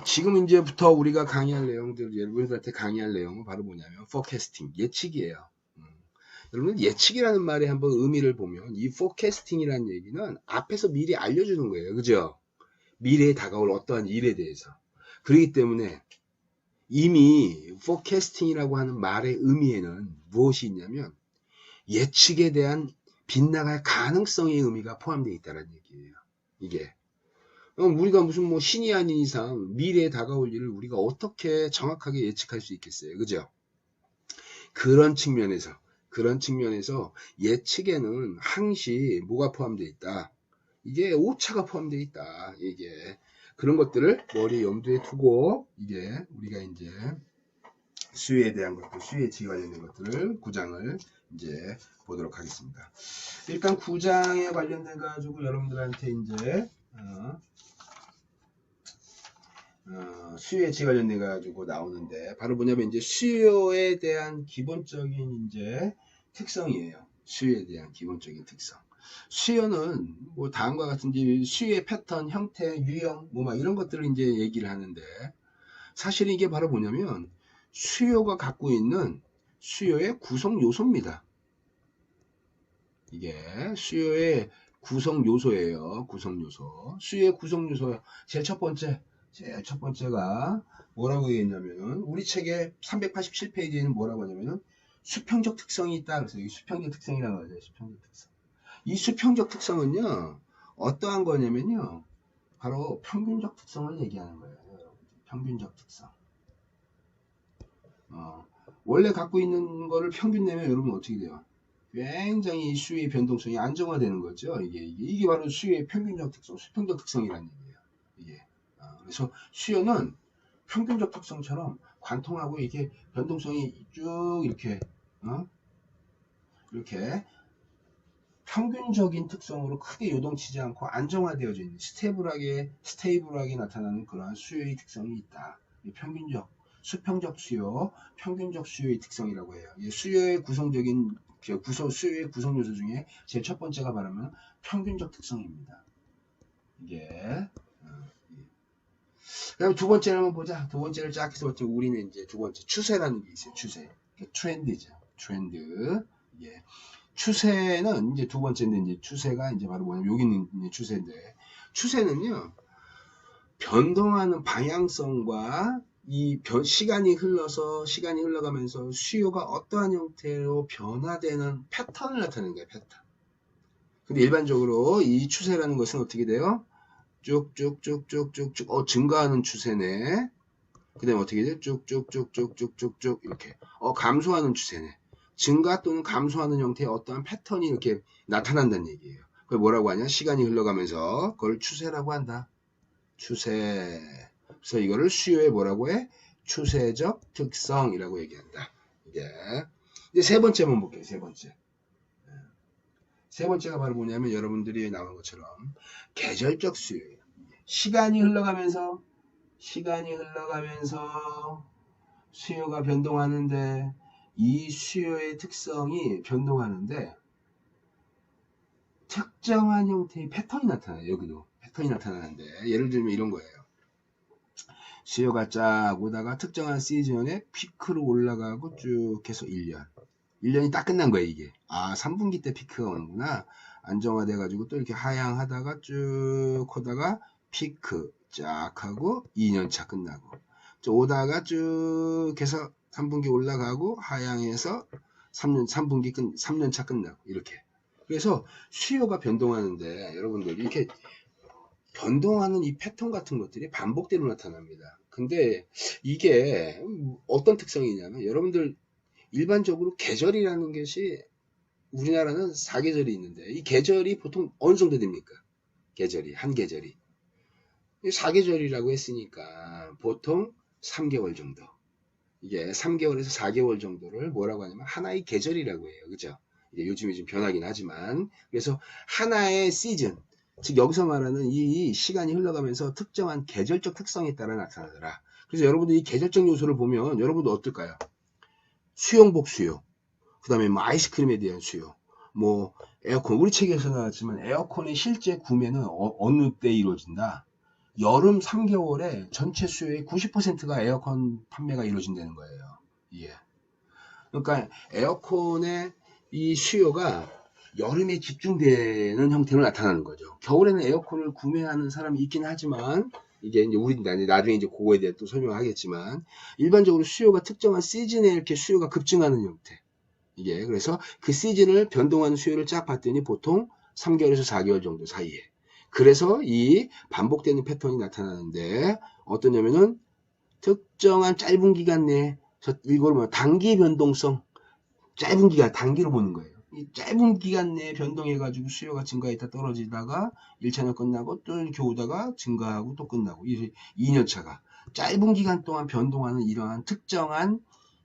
지금 이제부터 우리가 강의할 내용들, 여러분들한테 강의할 내용은 바로 뭐냐면 forecasting, 예측이에요. 여러분 예측이라는 말의 한번 의미를 보면 이 forecasting이라는 얘기는 앞에서 미리 알려주는 거예요. 그죠? 미래에 다가올 어떠한 일에 대해서. 그렇기 때문에 이미 forecasting이라고 하는 말의 의미에는 무엇이 있냐면 예측에 대한 빗나갈 가능성의 의미가 포함되어 있다는 얘기예요. 이게. 우리가 무슨 뭐 신이 아닌 이상 미래에 다가올 일을 우리가 어떻게 정확하게 예측할 수 있겠어요. 그죠? 그런 측면에서 예측에는 항시 뭐가 포함되어 있다. 이게 오차가 포함되어 있다. 이게 그런 것들을 머리에 염두에 두고 이게 우리가 이제 수요에 대한 것들, 수요 예측에 관련된 것들을 9장을 이제 보도록 하겠습니다. 일단 9장에 관련된 가지고 여러분들한테 이제 수요 예측 관련돼 가지고 나오는데 바로 뭐냐면 이제 수요에 대한 기본적인 이제 특성이에요. 수요에 대한 기본적인 특성. 수요는 뭐 다음과 같은 이제 수요의 패턴, 형태, 유형 뭐 막 이런 것들을 이제 얘기를 하는데 사실 이게 바로 뭐냐면 수요가 갖고 있는 수요의 구성 요소입니다. 이게 수요의 구성 요소예요. 구성 요소. 수요의 구성 요소 제일 첫 번째가 뭐라고 얘기했냐면은 우리 책의 387페이지에는 뭐라고 하냐면은 수평적 특성이 있다. 그래서 이 수평적 특성이라고 하죠. 수평적 특성. 이 수평적 특성은요 어떠한 거냐면요 바로 평균적 특성을 얘기하는 거예요. 평균적 특성. 원래 갖고 있는 거를 평균 내면 여러분 어떻게 돼요? 굉장히 수요의 변동성이 안정화되는 거죠. 이게 바로 수요의 평균적 특성, 수평적 특성이라는 얘기예요. 이게. 그래서 수요는 평균적 특성처럼 관통하고 이게 변동성이 쭉 이렇게 이렇게 평균적인 특성으로 크게 요동치지 않고 안정화되어져 있는 스테이블하게 나타나는 그러한 수요의 특성이 있다. 수평적 수요, 평균적 수요의 특성이라고 해요. 수요의 구성적인 수요의 구성 요소 중에 제일 첫 번째가 말하면 평균적 특성입니다. 이게 그다음 두 번째를 한번 보자. 두 번째를 쫙 해서 우리는 이제 두 번째 추세라는 게 있어요. 추세. 트렌드죠. 트렌드. 예. 추세는 이제 두 번째인데 이제 추세가 이제 바로 뭐냐면 여기 있는 이제 추세인데 추세는요. 변동하는 방향성과 이 시간이 흘러가면서 수요가 어떠한 형태로 변화되는 패턴을 나타내는 거예요. 패턴. 근데 일반적으로 이 추세라는 것은 어떻게 돼요? 쭉쭉쭉쭉쭉쭉 증가하는 추세네. 그 다음에 어떻게 돼요? 쭉쭉쭉쭉쭉쭉 이렇게 감소하는 추세네. 증가 또는 감소하는 형태의 어떠한 패턴이 이렇게 나타난다는 얘기예요. 그걸 뭐라고 하냐? 시간이 흘러가면서 그걸 추세라고 한다. 추세. 그래서 이거를 수요의 뭐라고 해? 추세적 특성이라고 얘기한다. 이게 이제 세 번째 한번 볼게요. 세 번째가 바로 뭐냐면 여러분들이 나온 것처럼 계절적 수요예요. 시간이 흘러가면서 수요가 변동하는데 이 수요의 특성이 변동하는데 특정한 형태의 패턴이 나타나요. 여기도 패턴이 나타나는데 예를 들면 이런 거예요. 수요가 쫙 오다가 특정한 시즌에 피크로 올라가고 쭉 해서 1년이 딱 끝난 거예요. 이게 3분기 때 피크가 오는구나. 안정화돼 가지고 또 이렇게 하향하다가 쭉 오다가 피크 쫙 하고 2년차 끝나고 오다가 쭉 해서 3분기 올라가고 하향해서 3년차 끝나고 이렇게. 그래서 수요가 변동하는데 여러분들 이렇게 변동하는 이 패턴 같은 것들이 반복대로 나타납니다. 근데 이게 어떤 특성이냐면 여러분들 일반적으로 계절이라는 것이 우리나라는 4계절이 있는데 이 계절이 보통 어느 정도 됩니까? 한 계절이 4계절이라고 했으니까 보통 3개월 정도. 이게 3개월에서 4개월 정도를 뭐라고 하냐면 하나의 계절이라고 해요. 그죠? 이게 요즘에 좀 변하긴 하지만 그래서 하나의 시즌 즉 여기서 말하는 이 시간이 흘러가면서 특정한 계절적 특성에 따라 나타나더라. 그래서 여러분들 이 계절적 요소를 보면 여러분들 어떨까요? 수영복 수요, 그 다음에 뭐 아이스크림에 대한 수요, 뭐 에어컨 우리 책에서 나왔지만 에어컨의 실제 구매는 어느 때 이루어진다? 여름 3개월에 전체 수요의 90%가 에어컨 판매가 이루어진다는 거예요. 예. 그러니까 에어컨의 이 수요가 여름에 집중되는 형태로 나타나는 거죠. 겨울에는 에어컨을 구매하는 사람이 있긴 하지만 이게 이제 우리 나중에 이제 그거에 대해 또 설명하겠지만 일반적으로 수요가 특정한 시즌에 이렇게 수요가 급증하는 형태. 이게 그래서 그 시즌을 변동하는 수요를 쫙 봤더니 보통 3개월에서 4개월 정도 사이에. 그래서 이 반복되는 패턴이 나타나는데 어떠냐면은 특정한 짧은 기간 내에 이걸 뭐 단기 변동성, 짧은 기간, 단기로 보는 거예요. 이 짧은 기간 내에 변동해가지고 수요가 증가했다 떨어지다가 1차년 끝나고 또 이렇게 오다가 증가하고 또 끝나고 2년차가 짧은 기간 동안 변동하는 이러한 특정한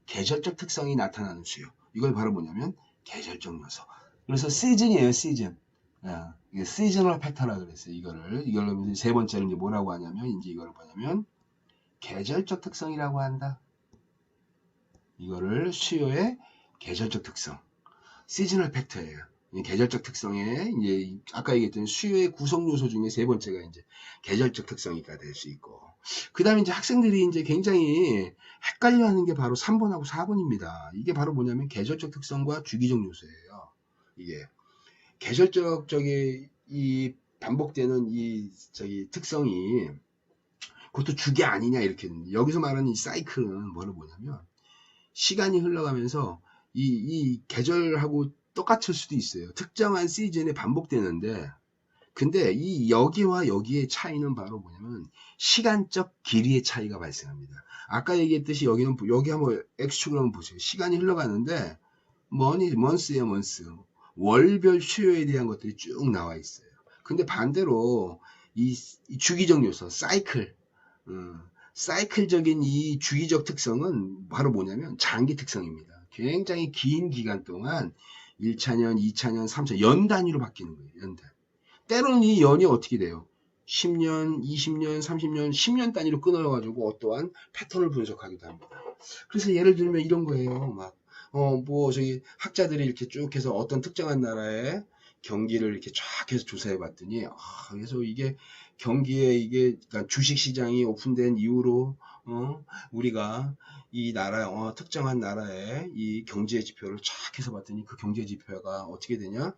계절적 특성이 나타나는 수요. 이걸 바로 뭐냐면 계절적 요소. 그래서 시즌이에요, 시즌. 이게 시즈널 패턴이라고 그랬어요. 이걸 세 번째로 이제 뭐라고 하냐면 이제 이걸 뭐냐면 계절적 특성이라고 한다. 이거를 수요의 계절적 특성, 시즈널 팩터예요. 계절적 특성에 이제 아까 얘기했던 수요의 구성 요소 중에 세 번째가 이제 계절적 특성이가 될 수 있고, 그 다음에 이제 학생들이 이제 굉장히 헷갈려하는 게 바로 3번하고 4번입니다. 이게 바로 뭐냐면 계절적 특성과 주기적 요소예요. 이게 계절적 이 반복되는 특성이 그것도 주기 아니냐 이렇게 여기서 말하는 이 사이클은 뭐냐면 시간이 흘러가면서 이 계절하고 똑같을 수도 있어요. 특정한 시즌에 반복되는데 근데 이 여기와 여기의 차이는 바로 뭐냐면 시간적 길이의 차이가 발생합니다. 아까 얘기했듯이 여기 한번 X축을 한번 보세요. 시간이 흘러가는데 먼스예요, 먼스. 월별 수요에 대한 것들이 쭉 나와 있어요. 근데 반대로 이 주기적 요소, 사이클적인 이 주기적 특성은 바로 뭐냐면 장기 특성입니다. 굉장히 긴 기간 동안 1차년, 2차년, 3차년, 연 단위로 바뀌는 거예요. 연단. 때로는 이 연이 어떻게 돼요? 10년, 20년, 30년, 10년 단위로 끊어가지고 어떠한 패턴을 분석하기도 합니다. 그래서 예를 들면 이런 거예요. 저기 학자들이 이렇게 쭉 해서 어떤 특정한 나라의 경기를 이렇게 쫙 해서 조사해 봤더니, 그래서 이게 경기에 그러니까 주식 시장이 오픈된 이후로, 우리가 이 특정한 나라의 이 경제 지표를 쫙 해서 봤더니 그 경제 지표가 어떻게 되냐?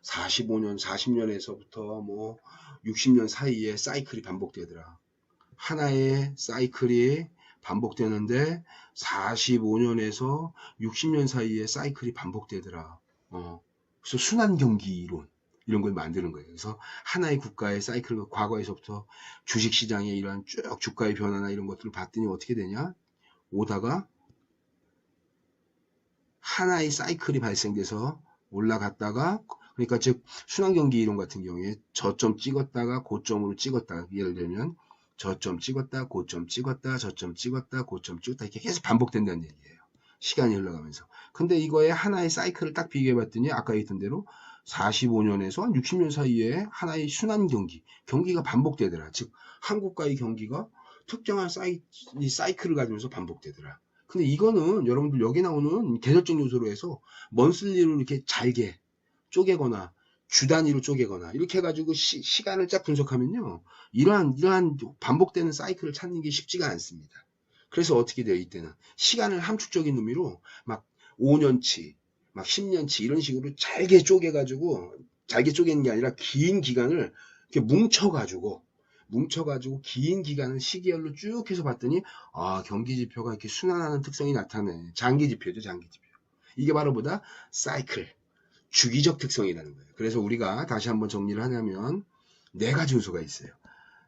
45년, 40년에서부터 60년 사이에 사이클이 반복되더라. 하나의 사이클이 반복되는데 45년에서 60년 사이에 사이클이 반복되더라. 그래서 순환 경기 이론 이런 걸 만드는 거예요. 그래서 하나의 국가의 사이클, 과거에서부터 주식시장의 이러한 쭉 주가의 변화나 이런 것들을 봤더니 어떻게 되냐? 오다가 하나의 사이클이 발생돼서 올라갔다가, 그러니까 즉 순환 경기 이론 같은 경우에 저점 찍었다가 고점으로 찍었다. 예를 들면 저점 찍었다, 고점 찍었다, 저점 찍었다, 고점 찍었다, 이렇게 계속 반복된다는 얘기예요. 시간이 흘러가면서. 근데 이거에 하나의 사이클을 딱 비교해 봤더니 아까 얘기했던 대로 45년에서 한 60년 사이에 하나의 순환 경기가 반복되더라. 즉 한국과의 경기가 특정한 사이클을 가지면서 반복되더라. 근데 이거는 여러분들 여기 나오는 계절적 요소로 해서 먼슬리로 이렇게 잘게 쪼개거나 주 단위로 쪼개거나 이렇게 해가지고 시간을 쫙 분석하면요, 이러한 반복되는 사이클을 찾는 게 쉽지가 않습니다. 그래서 어떻게 돼요? 이때는 시간을 함축적인 의미로 막 5년치 막 10년치 이런 식으로 잘게 쪼개가지고, 잘게 쪼개는 게 아니라 긴 기간을 이렇게 뭉쳐가지고 긴 기간을 시기열로 쭉 해서 봤더니 경기 지표가 이렇게 순환하는 특성이 나타나네. 장기 지표죠, 장기 지표. 이게 바로 뭐다? 사이클, 주기적 특성이라는 거예요. 그래서 우리가 다시 한번 정리를 하냐면 네 가지 요소가 있어요.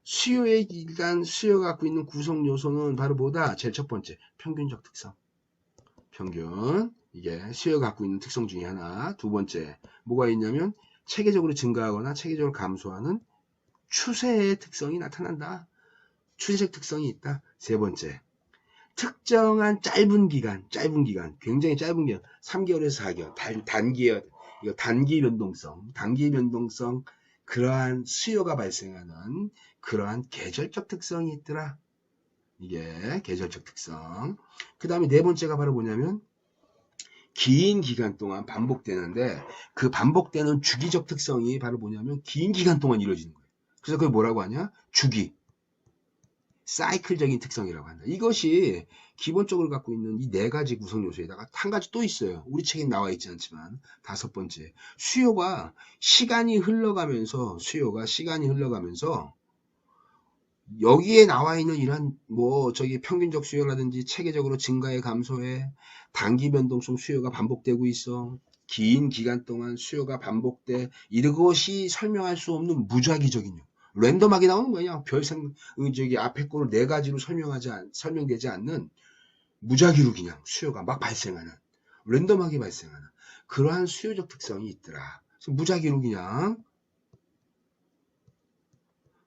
수요의 기간, 수요가 갖고 있는 구성 요소는 바로 뭐다? 제일 첫 번째, 평균적 특성. 평균. 이게 수요가 갖고 있는 특성 중에 하나. 두 번째, 뭐가 있냐면 체계적으로 증가하거나 체계적으로 감소하는 추세의 특성이 나타난다. 추세적 특성이 있다. 세 번째, 특정한 짧은 기간, 굉장히 짧은 기간, 3개월에서 4개월, 단기 변동성, 그러한 수요가 발생하는 그러한 계절적 특성이 있더라. 이게 계절적 특성. 그 다음에 네 번째가 바로 뭐냐면 긴 기간 동안 반복되는데 그 반복되는 주기적 특성이 바로 뭐냐면 긴 기간 동안 이루어지는 거예요. 그래서 그걸 뭐라고 하냐? 주기. 사이클적인 특성이라고 한다. 이것이 기본적으로 갖고 있는 이 네 가지 구성 요소에다가 한 가지 또 있어요. 우리 책에 나와 있지 않지만 다섯 번째, 수요가 시간이 흘러가면서 여기에 나와 있는 이런 뭐 저기 평균적 수요라든지 체계적으로 증가해 감소해 단기 변동성 수요가 반복되고 있어. 긴 기간 동안 수요가 반복돼. 이것이 설명할 수 없는 무작위적인 랜덤하게 나오는 거냐? 저기 앞에 거를 네 가지로 설명되지 않는 무작위로 그냥 수요가 막 발생하는 랜덤하게 발생하는 그러한 수요적 특성이 있더라. 그래서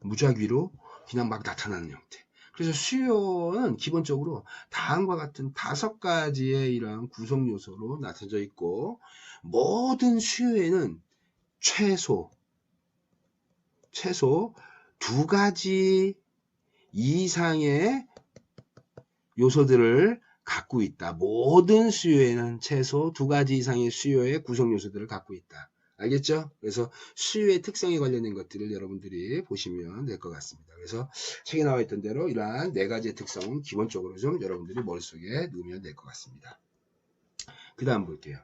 무작위로 그냥 막 나타나는 형태. 그래서 수요는 기본적으로 다음과 같은 다섯 가지의 이러한 구성 요소로 나타져 있고 모든 수요에는 최소 두 가지 이상의 요소들을 갖고 있다. 모든 수요에는 최소 두 가지 이상의 수요의 구성 요소들을 갖고 있다. 알겠죠? 그래서 수요의 특성에 관련된 것들을 여러분들이 보시면 될 것 같습니다. 그래서 책에 나와 있던 대로 이러한 네 가지의 특성은 기본적으로 좀 여러분들이 머릿속에 넣으면 될 것 같습니다. 그 다음 볼게요.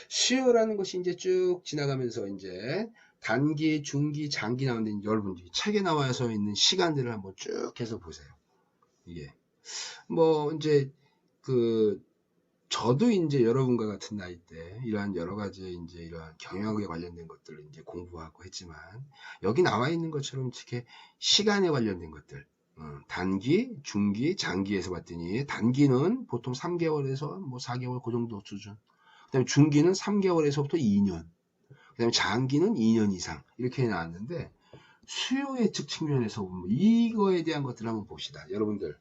수요라는 것이 이제 쭉 지나가면서 이제 단기, 중기, 장기 나오는데 여러분들이 책에 나와서 있는 시간들을 한번 쭉 해서 보세요. 이게 뭐 이제 저도 이제 여러분과 같은 나이 때 이러한 여러 가지 이제 이러한 경영학에 관련된 것들을 이제 공부하고 했지만 여기 나와 있는 것처럼 이렇게 시간에 관련된 것들 단기, 중기, 장기에서 봤더니 단기는 보통 3개월에서 뭐 4개월 그 정도 수준. 그다음에 중기는 3개월에서부터 2년. 그다음에 장기는 2년 이상 이렇게 나왔는데 수요 예측 측면에서 보면 이거에 대한 것들을 한번 봅시다. 여러분들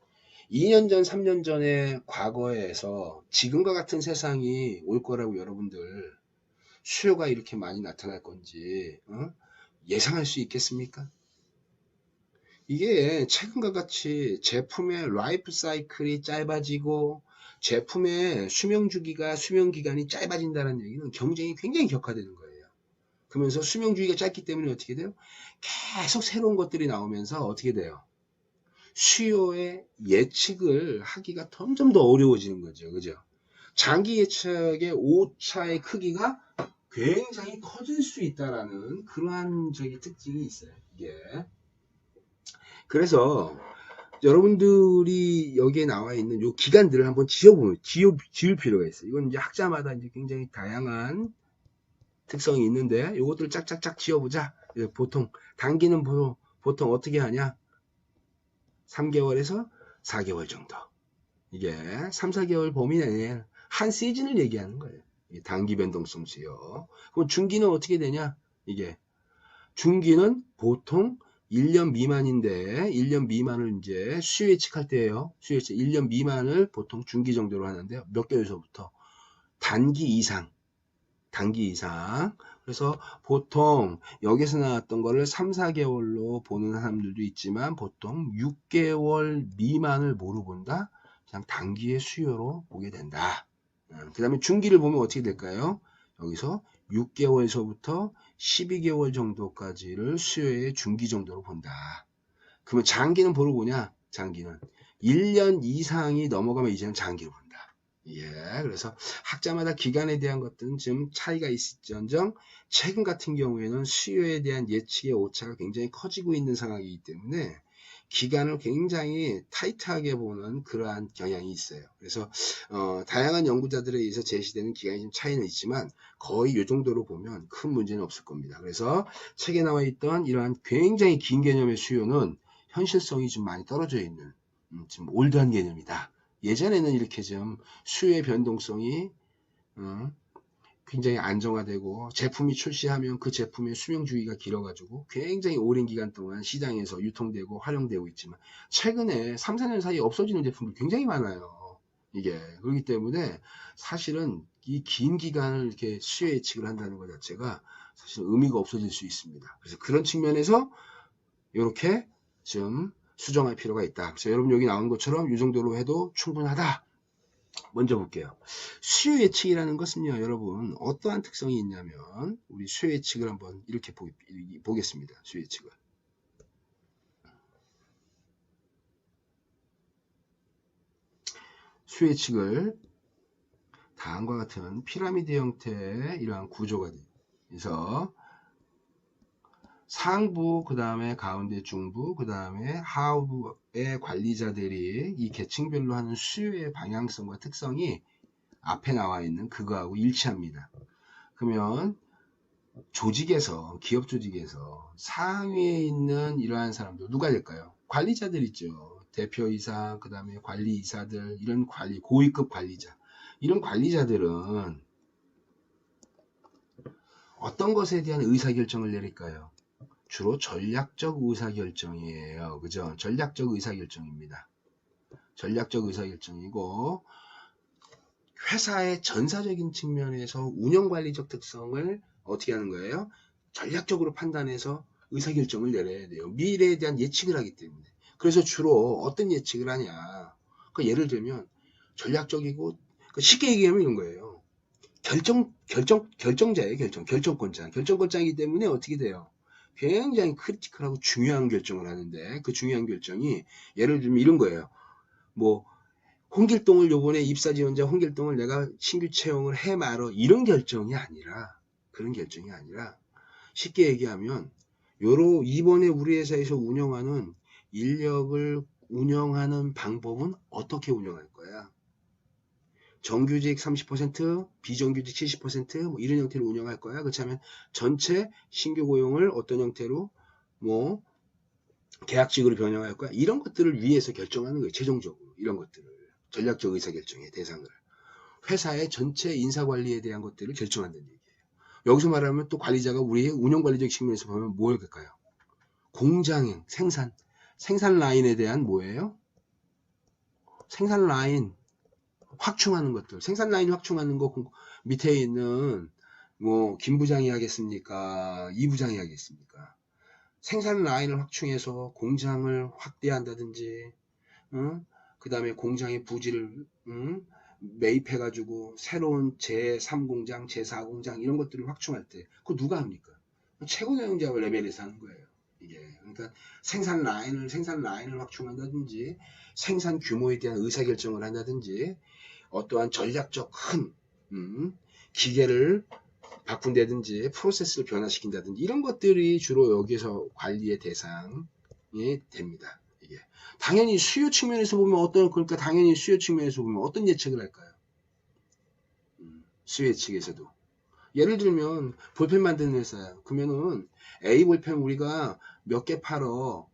2년 전, 3년 전의 과거에서 지금과 같은 세상이 올 거라고 여러분들 수요가 이렇게 많이 나타날 건지 예상할 수 있겠습니까? 이게 최근과 같이 제품의 라이프 사이클이 짧아지고 제품의 수명 기간이 짧아진다는 얘기는 경쟁이 굉장히 격화되는 거예요. 그러면서 수명 주기가 짧기 때문에 어떻게 돼요? 계속 새로운 것들이 나오면서 어떻게 돼요? 수요의 예측을 하기가 점점 더 어려워지는 거죠. 그죠? 장기 예측의 오차의 크기가 굉장히 커질 수 있다라는 그러한 특징이 있어요. 이게. 그래서 여러분들이 여기에 나와 있는 요 기간들을 한번 지을 필요가 있어요. 이건 이제 학자마다 이제 굉장히 다양한 특성이 있는데 요것들을 짝짝짝 지어보자. 보통 단기는 보통 어떻게 하냐? 3개월에서 4개월 정도. 이게 3, 4개월 범위 내에 한 시즌을 얘기하는 거예요. 단기 변동성 수요. 그럼 중기는 어떻게 되냐? 이게 중기는 보통 1년 미만인데 1년 미만을 이제 수요 예측할 때예요. 수요 예측 1년 미만을 보통 중기 정도로 하는데요. 몇 개월서부터 단기 이상. 그래서 보통 여기서 나왔던 거를 3, 4개월로 보는 사람들도 있지만 보통 6개월 미만을 뭐로 본다? 그냥 단기의 수요로 보게 된다. 그 다음에 중기를 보면 어떻게 될까요? 여기서 6개월에서부터 12개월 정도까지를 수요의 중기 정도로 본다. 그러면 장기는 뭐로 보냐? 장기는 1년 이상이 넘어가면 이제는 장기로 본다. 예, 그래서 학자마다 기간에 대한 것들은 좀 차이가 있을지언정 최근 같은 경우에는 수요에 대한 예측의 오차가 굉장히 커지고 있는 상황이기 때문에 기간을 굉장히 타이트하게 보는 그러한 경향이 있어요. 그래서 다양한 연구자들에 의해서 제시되는 기간이 좀 차이는 있지만 거의 이 정도로 보면 큰 문제는 없을 겁니다. 그래서 책에 나와 있던 이러한 굉장히 긴 개념의 수요는 현실성이 좀 많이 떨어져 있는 좀 올드한 개념이다. 예전에는 이렇게 좀 수요의 변동성이 굉장히 안정화되고 제품이 출시하면 그 제품의 수명 주기가 길어가지고 굉장히 오랜 기간 동안 시장에서 유통되고 활용되고 있지만 최근에 3, 4년 사이에 없어지는 제품도 굉장히 많아요. 이게 그렇기 때문에 사실은 이 긴 기간을 이렇게 수요 예측을 한다는 것 자체가 사실 의미가 없어질 수 있습니다. 그래서 그런 측면에서 이렇게 좀 수정할 필요가 있다. 그래서 여러분 여기 나온 것처럼 이 정도로 해도 충분하다. 먼저 볼게요. 수요 예측이라는 것은요, 여러분 어떠한 특성이 있냐면 우리 수요 예측을 한번 이렇게 보겠습니다. 수요 예측을. 수요 예측을 다음과 같은 피라미드 형태의 이러한 구조가 돼요. 그래서 상부, 그 다음에 가운데 중부, 그 다음에 하부의 관리자들이 이 계층별로 하는 수요의 방향성과 특성이 앞에 나와 있는 그거하고 일치합니다. 그러면 조직에서, 기업 조직에서 상위에 있는 이러한 사람들 누가 될까요? 관리자들 있죠. 대표이사, 그 다음에 관리이사들, 이런 고위급 관리자. 이런 관리자들은 어떤 것에 대한 의사결정을 내릴까요? 주로 전략적 의사결정이에요. 그죠? 전략적 의사결정입니다. 전략적 의사결정이고, 회사의 전사적인 측면에서 운영관리적 특성을 어떻게 하는 거예요? 전략적으로 판단해서 의사결정을 내려야 돼요. 미래에 대한 예측을 하기 때문에. 그래서 주로 어떤 예측을 하냐. 그러니까 예를 들면 전략적이고, 쉽게 얘기하면 이런 거예요. 결정자예요. 결정권자. 결정권자이기 때문에 어떻게 돼요? 굉장히 크리티컬하고 중요한 결정을 하는데, 그 중요한 결정이 예를 들면 이런 거예요. 뭐 홍길동을 요번에 입사 지원자 홍길동을 내가 신규 채용을 해 말어, 이런 결정이 아니라, 그런 결정이 아니라, 쉽게 얘기하면 이번에 우리 회사에서 운영하는 인력을 운영하는 방법은 어떻게 운영할 거야? 정규직 30%, 비정규직 70%, 뭐 이런 형태로 운영할 거야. 그렇다면 전체 신규 고용을 어떤 형태로 뭐 계약직으로 변형할 거야. 이런 것들을 위해서 결정하는 거예요. 최종적으로 이런 것들을 전략적 의사결정의 대상을 회사의 전체 인사관리에 대한 것들을 결정한다는 얘기예요. 여기서 말하면 또 관리자가 우리의 운영관리적 측면에서 보면 뭘까요? 공장, 생산 라인에 대한 뭐예요? 생산 라인 확충하는 것들, 생산 라인 확충하는 거 밑에 있는 뭐 김 부장이 하겠습니까? 이 부장이 하겠습니까? 생산 라인을 확충해서 공장을 확대한다든지, 그 다음에 공장의 부지를 매입해가지고 새로운 제3공장, 제4공장 이런 것들을 확충할 때 그거 누가 합니까? 최고 경영자 레벨에서 하는 거예요. 이게 그러니까 생산 라인을 확충한다든지 생산 규모에 대한 의사결정을 한다든지 어떠한 전략적 큰 기계를 바꾼다든지 프로세스를 변화시킨다든지 이런 것들이 주로 여기서 관리의 대상이 됩니다. 이게 당연히 수요 측면에서 보면 그러니까 당연히 수요 측면에서 보면 어떤 예측을 할까요? 수요 예측에서도 예를 들면 볼펜 만드는 회사야. 그러면은 A 볼펜 우리가 몇 개 팔어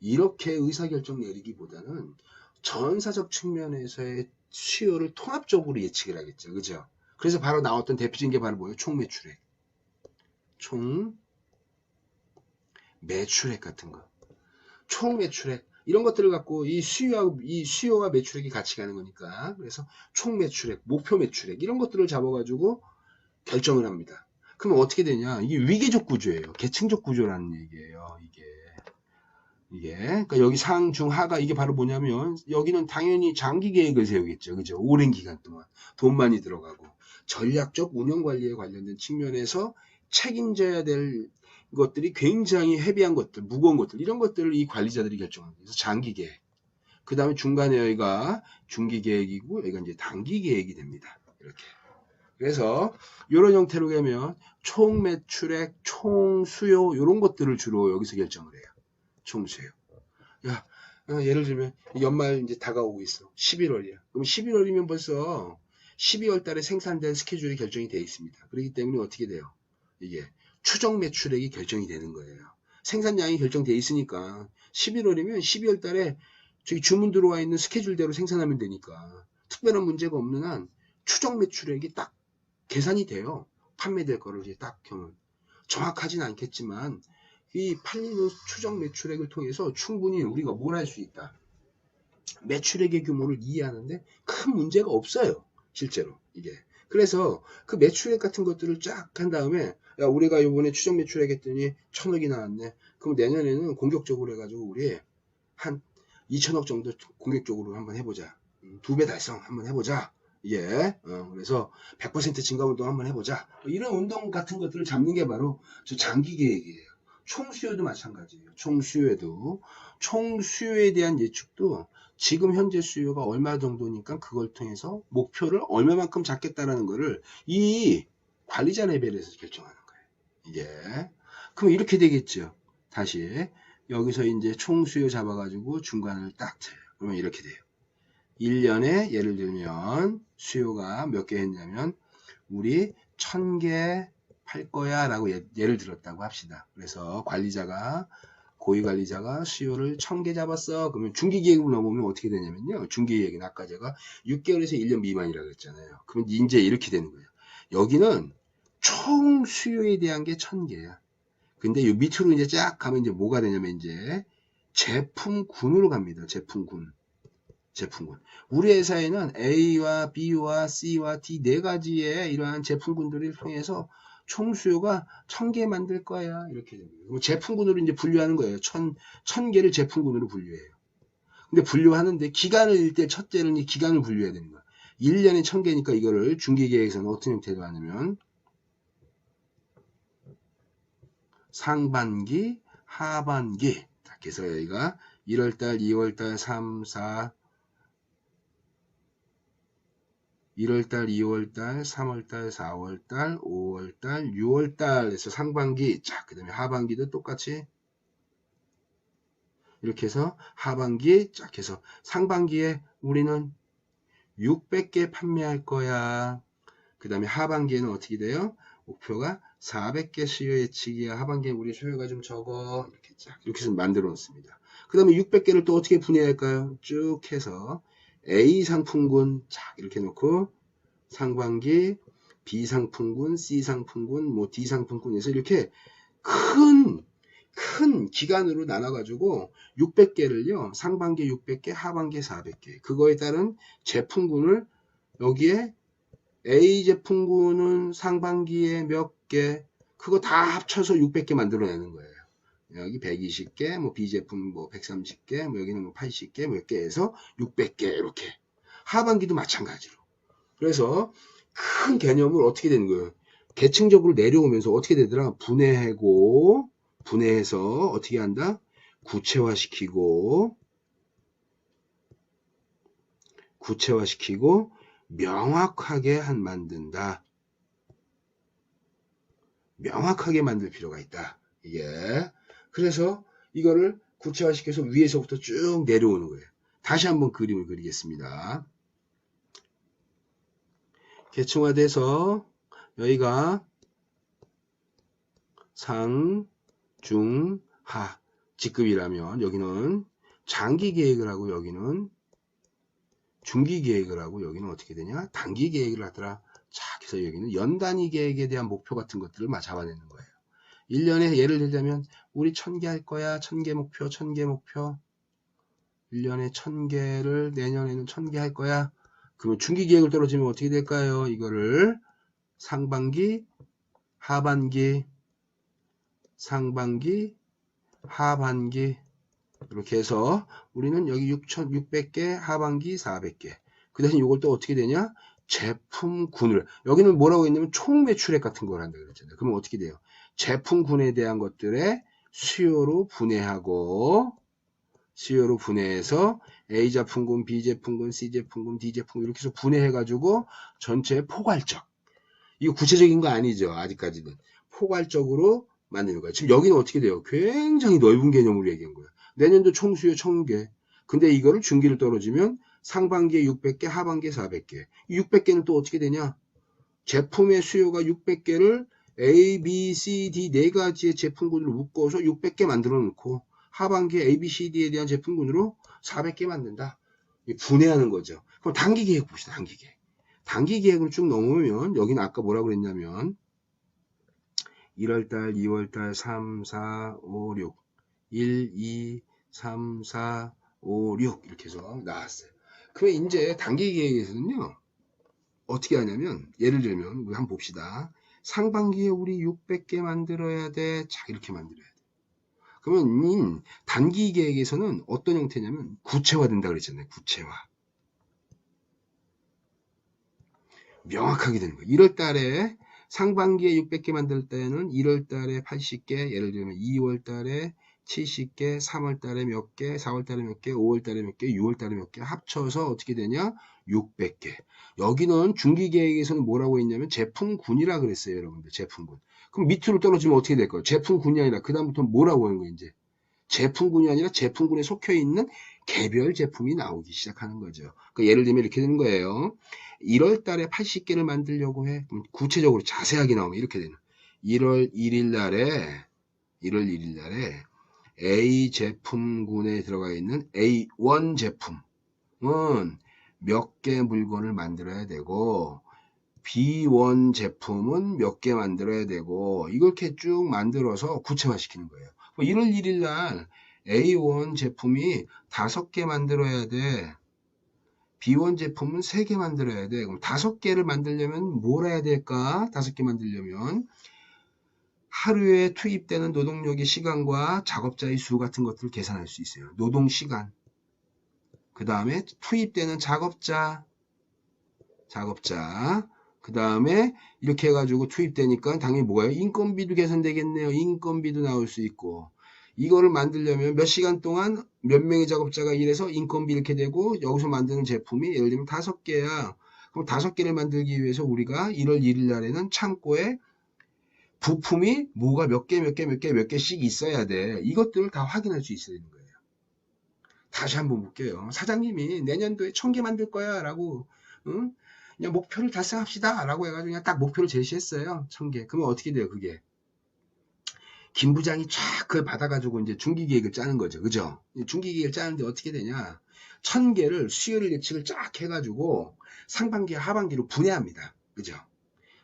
이렇게 의사결정 내리기보다는 전사적 측면에서의 수요를 통합적으로 예측을 하겠죠. 그죠? 그래서 바로 나왔던 대표적인 게 바로 뭐예요? 총매출액. 총매출액 같은 거. 총매출액. 이런 것들을 갖고 이 수요와 매출액이 같이 가는 거니까. 그래서 총매출액, 목표 매출액 이런 것들을 잡아가지고 결정을 합니다. 그럼 어떻게 되냐? 이게 위계적 구조예요. 계층적 구조라는 얘기예요. 이게 그러니까 여기 상, 중, 하가 이게 바로 뭐냐면 여기는 당연히 장기 계획을 세우겠죠. 그죠? 오랜 기간 동안 돈 많이 들어가고 전략적 운영 관리에 관련된 측면에서 책임져야 될 것들이 굉장히 헤비한 것들, 무거운 것들 이런 것들을 이 관리자들이 결정합니다. 그래서 장기 계획. 그 다음에 중간에 여기가 중기 계획이고 여기가 이제 단기 계획이 됩니다. 이렇게. 그래서 이런 형태로 가면 총 매출액, 총 수요 이런 것들을 주로 여기서 결정을 해요. 총수요. 야, 예를 들면 연말 이제 다가오고 있어. 11월이야. 그럼 11월이면 벌써 12월 달에 생산된 스케줄이 결정이 되어 있습니다. 그렇기 때문에 어떻게 돼요? 이게 추정 매출액이 결정이 되는 거예요. 생산량이 결정되어 있으니까 11월이면 12월 달에 저기 주문 들어와 있는 스케줄대로 생산하면 되니까 특별한 문제가 없는 한 추정 매출액이 딱 계산이 돼요. 판매될 거를 이제 딱 정확하진 않겠지만 이 팔리는 추정 매출액을 통해서 충분히 우리가 뭘 할 수 있다. 매출액의 규모를 이해하는데 큰 문제가 없어요. 실제로 이게. 그래서 그 매출액 같은 것들을 쫙 한 다음에 야 우리가 이번에 추정 매출액 했더니 1000억이 나왔네. 그럼 내년에는 공격적으로 해가지고 우리 한 2000억 정도 공격적으로 한번 해보자. 2배 달성 한번 해보자. 예, 그래서 100% 증가 운동 한번 해보자. 이런 운동 같은 것들을 잡는 게 바로 저 장기 계획이에요. 총수요도 마찬가지예요. 총수요에 대한 예측도 지금 현재 수요가 얼마 정도니까 그걸 통해서 목표를 얼마만큼 잡겠다라는 거를 이 관리자 레벨에서 결정하는 거예요. 이게. 그럼 이렇게 되겠죠. 다시 여기서 이제 총 수요 잡아가지고 중간을 딱 쳐요. 그러면 이렇게 돼요. 1년에 예를 들면 수요가 몇 개 했냐면 우리 1000개 팔 거야 라고 예를 들었다고 합시다. 그래서 관리자가 고위 관리자가 수요를 1000개 잡았어. 그러면 중기계획으로 넘으면 어떻게 되냐면요. 중기계획은 아까 제가 6개월에서 1년 미만이라고 했잖아요. 그럼 이제 이렇게 되는 거예요. 여기는 총 수요에 대한 게 1000개야. 근데 이 밑으로 이제 쫙 가면 이제 뭐가 되냐면 이제 제품군으로 갑니다. 제품군. 우리 회사에는 A와 B와 C와 D 네 가지의 이러한 제품군들을 통해서 총 수요가 1000개 만들 거야. 이렇게 됩니다. 제품군으로 이제 분류하는 거예요. 1000개를 제품군으로 분류해요. 근데 분류하는데 기간을 일 때 첫째는 이 기간을 분류해야 되는 거야. 1년에 1000개니까 이거를 중기계획에서는 어떤 형태로 하냐면 상반기, 하반기. 그래서 여기가 1월달, 2월달, 3, 4, 1월달, 2월달, 3월달, 4월달, 5월달, 6월달 에서 상반기, 자, 그 다음에 하반기도 똑같이 이렇게 해서 하반기, 쫙 해서 상반기에 우리는 600개 판매할 거야. 그 다음에 하반기에는 어떻게 돼요? 목표가 400개 수요 예측이야. 하반기에 우리 수요가 좀 적어. 이렇게 쫙, 이렇게 해서 만들어 놓습니다. 그 다음에 600개를 또 어떻게 분해할까요? 쭉 해서 A 상품군, 쫙 이렇게 놓고 상반기, B 상품군, C 상품군, 뭐 D 상품군에서 이렇게 큰 기간으로 나눠가지고 600개를요, 상반기에 600개, 하반기에 400개. 그거에 따른 제품군을 여기에 A 제품군은 상반기에 몇 개, 그거 다 합쳐서 600개 만들어내는 거예요. 여기 120개, 뭐 B 제품 뭐 130개, 뭐 여기는 뭐 80개, 몇 개에서 600개 이렇게. 하반기도 마찬가지로. 그래서 큰 개념을 어떻게 되는 거예요? 계층적으로 내려오면서 어떻게 되더라? 분해해서 어떻게 한다? 구체화시키고 명확하게 만든다. 명확하게 만들 필요가 있다. 이게. 그래서 이거를 구체화시켜서 위에서부터 쭉 내려오는 거예요. 다시 한번 그림을 그리겠습니다. 계층화돼서 여기가 상, 중, 하 직급이라면 여기는 장기 계획을 하고 여기는 중기 계획을 하고 여기는 어떻게 되냐? 단기 계획을 하더라. 자, 그래서 여기는 연 단위 계획에 대한 목표 같은 것들을 잡아내는 거예요. 1년에 예를 들자면 우리 1000개 할 거야. 1000개 목표, 1000개 목표. 1년에 1000개를 내년에는 1000개 할 거야. 그러면 중기 계획을 떨어지면 어떻게 될까요? 이거를 상반기, 하반기, 상반기, 하반기 이렇게 해서 우리는 여기 6600개, 하반기 400개. 그 대신 이걸 또 어떻게 되냐? 제품군을. 여기는 뭐라고 했냐면 총 매출액 같은 걸 한다 그랬잖아요. 그러면 어떻게 돼요? 제품군에 대한 것들의 수요로 분해해서 A 제품군, B 제품군, C 제품군, D 제품군 이렇게 해서 분해해가지고 전체 포괄적. 이거 구체적인 거 아니죠. 아직까지는. 포괄적으로 만드는 거예요. 지금 여기는 어떻게 돼요? 굉장히 넓은 개념으로 얘기한 거예요. 내년도 총 수요 1000개. 근데 이거를 중기를 떨어지면 상반기에 600개, 하반기에 400개. 600개는 또 어떻게 되냐? 제품의 수요가 600개를 A, B, C, D 네 가지의 제품군으로 묶어서 600개 만들어 놓고 하반기에 A, B, C, D에 대한 제품군으로 400개 만든다. 분해하는 거죠. 그럼 단기 계획 봅시다. 단기 계획. 단기 계획을 쭉 넘으면 여기는 아까 뭐라고 그랬냐면 1월달, 2월달, 3, 4, 5, 6 1, 2, 3, 4, 5, 6 이렇게 해서 나왔어요. 그럼 이제 단기 계획에서는요. 어떻게 하냐면 예를 들면 우리 한번 봅시다. 상반기에 우리 600개 만들어야 돼. 자 이렇게 만들어야 돼. 그러면 단기 계획에서는 어떤 형태냐면 구체화된다 그랬잖아요. 구체화. 명확하게 되는 거예요. 1월 달에 상반기에 600개 만들 때는 1월 달에 80개, 예를 들면 2월 달에 70개, 3월달에 몇 개, 4월달에 몇 개, 5월달에 몇 개, 6월달에 몇 개 합쳐서 어떻게 되냐? 600개. 여기는 중기계획에서는 뭐라고 했냐면 제품군이라 그랬어요, 여러분들. 제품군. 그럼 밑으로 떨어지면 어떻게 될까요? 제품군이 아니라 그 다음부터 뭐라고 하는 거예요, 이제? 제품군이 아니라 제품군에 속혀 있는 개별 제품이 나오기 시작하는 거죠. 그러니까 예를 들면 이렇게 되는 거예요. 1월 달에 80개를 만들려고 해. 그럼 구체적으로 자세하게 나오면 이렇게 되는. 1월 1일 날에 A 제품군에 들어가 있는 A1 제품은 몇 개 물건을 만들어야 되고 B1 제품은 몇 개 만들어야 되고 이렇게 쭉 만들어서 구체화 시키는 거예요. 1월 1일 날 A1 제품이 5개 만들어야 돼. B1 제품은 3개 만들어야 돼. 그럼 5개를 만들려면 뭘 해야 될까? 5개 만들려면 하루에 투입되는 노동력의 시간과 작업자의 수 같은 것들을 계산할 수 있어요. 노동 시간. 그 다음에 투입되는 작업자. 그 다음에 이렇게 해가지고 투입되니까 당연히 뭐예요? 인건비도 계산되겠네요. 인건비도 나올 수 있고. 이거를 만들려면 몇 시간 동안 몇 명의 작업자가 일해서 인건비 이렇게 되고 여기서 만드는 제품이 예를 들면 5개야. 그럼 5개를 만들기 위해서 우리가 1월 1일 날에는 창고에 부품이 뭐가 몇 개씩 있어야 돼. 이것들을 다 확인할 수 있어야 되는 거예요. 다시 한번 볼게요. 사장님이 내년도에 1000개 만들 거야 라고 응? 그냥 목표를 달성합시다 라고 해가지고 그냥 딱 목표를 제시했어요. 1000개. 그러면 어떻게 돼요 그게? 김 부장이 쫙 그걸 받아가지고 이제 중기계획을 짜는 거죠. 그죠? 중기계획을 짜는데 어떻게 되냐? 1000개를 수요일 예측을 쫙 해가지고 상반기, 하반기로 분해합니다. 그죠?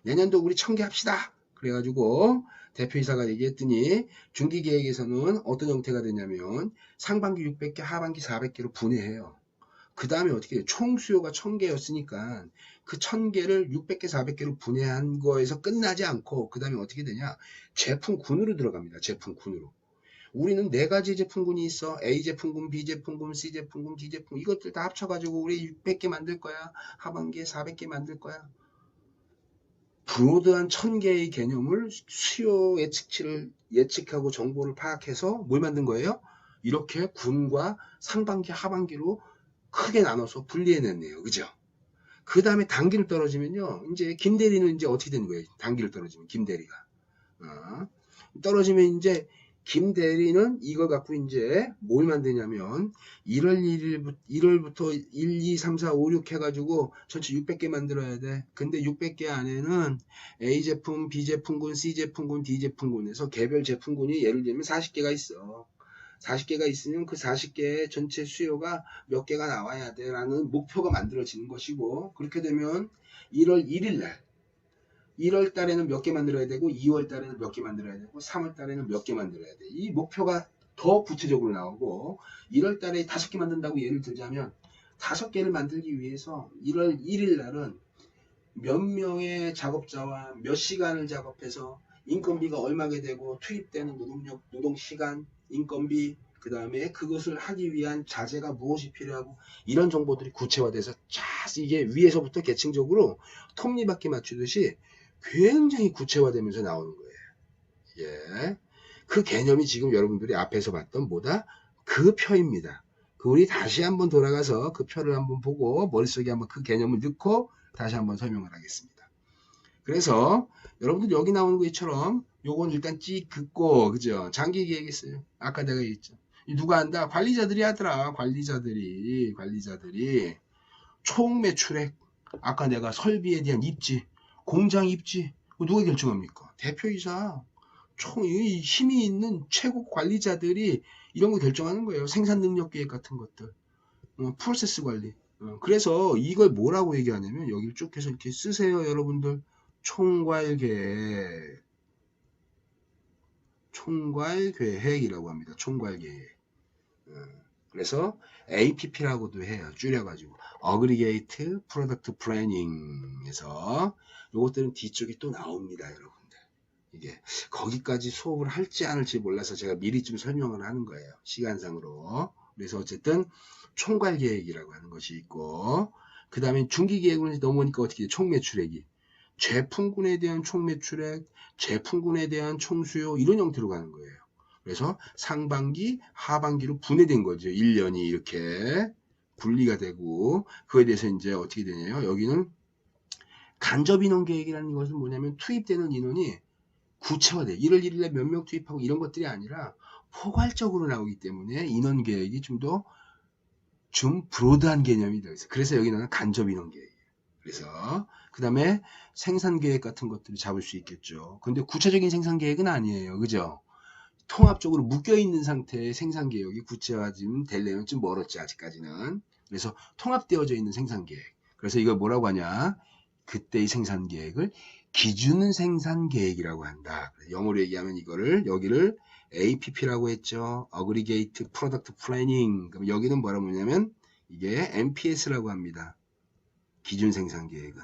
내년도 우리 1000개 합시다. 그래가지고 대표이사가 얘기했더니 중기계획에서는 어떤 형태가 되냐면 상반기 600개, 하반기 400개로 분해해요. 그 다음에 어떻게 해요? 총 수요가 1000개였으니까 그 1000개를 600개, 400개로 분해한 거에서 끝나지 않고 그 다음에 어떻게 되냐? 제품군으로 들어갑니다. 제품군으로. 우리는 4가지 제품군이 있어. A 제품군, B 제품군, C 제품군, D 제품 이것들 다 합쳐가지고 우리 600개 만들 거야. 하반기에 400개 만들 거야. 브로드한 1000개의 개념을 수요 예측치를 예측하고 정보를 파악해서 뭘 만든 거예요? 이렇게 군과 상반기, 하반기로 크게 나눠서 분리해냈네요. 그죠? 그 다음에 단기를 떨어지면요. 이제 김대리는 이제 어떻게 되는 거예요? 단기를 떨어지면 김대리가. 떨어지면 이제 김대리는 이걸 갖고 이제 뭘 만드냐면 1월부터 1, 2, 3, 4, 5, 6 해가지고 전체 600개 만들어야 돼. 근데 600개 안에는 A 제품, B 제품군, C 제품군, D 제품군에서 개별 제품군이 예를 들면 40개가 있어. 40개가 있으면 그 40개의 전체 수요가 몇 개가 나와야 돼 라는 목표가 만들어지는 것이고 그렇게 되면 1월 1일 날 1월 달에는 몇 개 만들어야 되고 2월 달에는 몇 개 만들어야 되고 3월 달에는 몇 개 만들어야 돼. 이 목표가 더 구체적으로 나오고 1월 달에 5개 만든다고 예를 들자면 5개를 만들기 위해서 1월 1일 날은 몇 명의 작업자와 몇 시간을 작업해서 인건비가 얼마게 되고 투입되는 노동력, 노동시간, 인건비 그 다음에 그것을 하기 위한 자재가 무엇이 필요하고 이런 정보들이 구체화돼서 쫙 이게 위에서부터 계층적으로 톱니바퀴 맞추듯이 굉장히 구체화되면서 나오는 거예요. 예. 그 개념이 지금 여러분들이 앞에서 봤던 뭐다? 그 표입니다. 우리 다시 한번 돌아가서 그 표를 한번 보고 머릿속에 한번 그 개념을 넣고 다시 한번 설명을 하겠습니다. 그래서 여러분들 여기 나오는 것처럼 요건 일단 찍 긋고 그죠? 장기 계획했어요. 아까 내가 얘기했죠. 누가 한다? 관리자들이 하더라. 관리자들이 총 매출액 아까 내가 설비에 대한 입지 공장 입지 누가 결정합니까? 대표이사 총 힘이 있는 최고 관리자들이 이런 거 결정하는 거예요. 생산 능력 계획 같은 것들 프로세스 관리 그래서 이걸 뭐라고 얘기하냐면 여기를 쭉 해서 이렇게 쓰세요. 여러분들 총괄계획이라고 합니다. 총괄계획 그래서 APP라고도 해요. 줄여가지고 Aggregate Product Planning에서 요것들은 뒤쪽에 또 나옵니다. 여러분들 이게 거기까지 수업을 할지 안 할지 몰라서 제가 미리 좀 설명을 하는 거예요. 시간상으로. 그래서 어쨌든 총괄계획이라고 하는 것이 있고 그 다음에 중기계획으로 넘어오니까 어떻게 돼요? 총매출액이 제품군에 대한 총매출액, 제품군에 대한 총수요 이런 형태로 가는 거예요. 그래서 상반기, 하반기로 분해된 거죠. 1년이 이렇게 분리가 되고, 그거에 대해서 이제 어떻게 되냐요? 여기는 간접 인원 계획이라는 것은 뭐냐면 투입되는 인원이 구체화돼. 1월 1일에 몇 명 투입하고 이런 것들이 아니라 포괄적으로 나오기 때문에 인원 계획이 좀 브로드한 개념이 되어있어요. 그래서 여기는 간접 인원 계획이에요. 그래서 그 다음에 생산 계획 같은 것들을 잡을 수 있겠죠. 근데 구체적인 생산 계획은 아니에요. 그죠? 통합적으로 묶여있는 상태의 생산 계획이 구체화 좀 되려면 좀 멀었지, 아직까지는. 그래서 통합되어져 있는 생산 계획. 그래서 이걸 뭐라고 하냐? 그때의 생산 계획을 기준 생산 계획이라고 한다. 영어로 얘기하면 여기를 APP라고 했죠. Aggregate Product Planning. 그럼 여기는 뭐라고 하냐면 이게 MPS라고 합니다. 기준 생산 계획은.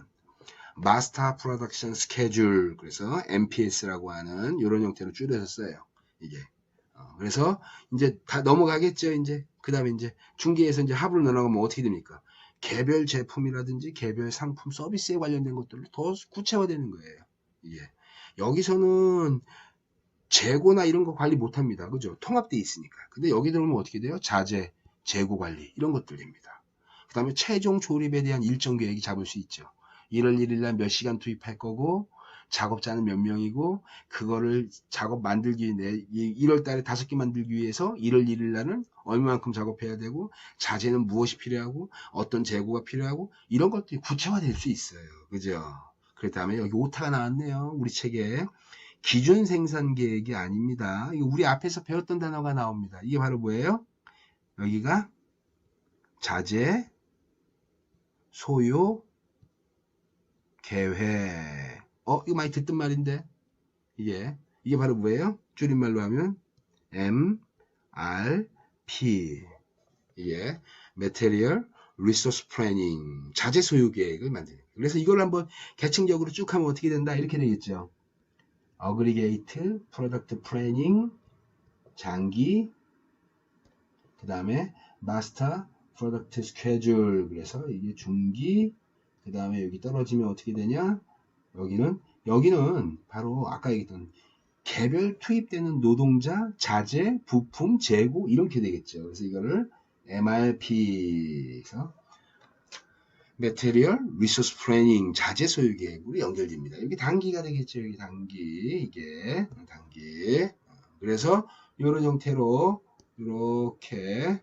Master Production Schedule. 그래서 MPS라고 하는 이런 형태로 줄여서 써요. 이게. 그래서 이제 다 넘어가겠죠. 이제 그 다음에 이제 중개에서 이제 합으로 나눠가면 어떻게 됩니까? 개별 제품이라든지 개별 상품 서비스에 관련된 것들을 더 구체화되는 거예요. 이게 여기서는 재고나 이런 거 관리 못합니다. 그죠? 통합되어 있으니까. 근데 여기 들어오면 어떻게 돼요? 자재, 재고 관리 이런 것들 됩니다. 그 다음에 최종 조립에 대한 일정 계획이 잡을 수 있죠. 1월 1일 날 몇 시간 투입할 거고 작업자는 몇 명이고 그거를 작업 만들기 위해 1월 달에 5개 만들기 위해서 1월 1일 날은 얼마만큼 작업해야 되고 자재는 무엇이 필요하고 어떤 재고가 필요하고 이런 것들이 구체화될 수 있어요. 그죠? 그 다음에 여기 오타가 나왔네요. 우리 책에. 기준 생산 계획이 아닙니다. 이거 우리 앞에서 배웠던 단어가 나옵니다. 이게 바로 뭐예요? 여기가 자재, 소요, 계획. 이거 많이 듣던 말인데. 이게 바로 뭐예요? 줄임말로 하면 MRP. 이게 Material Resource Planning. 자재 소요 계획을 만드는 거예요. 그래서 이걸 한번 계층적으로 쭉 하면 어떻게 된다? 이렇게 되겠죠. Aggregate Product Planning 장기, 그 다음에 Master Product Schedule. 그래서 이게 중기, 그 다음에 여기 떨어지면 어떻게 되냐? 여기는 바로 아까 얘기했던 개별 투입되는 노동자, 자재, 부품, 재고 이렇게 되겠죠. 그래서 이거를 MRP에서 Material Resource Planning 자재 소유 계획으로 연결됩니다. 여기 단기가 되겠죠. 여기 단기. 그래서 이런 형태로 이렇게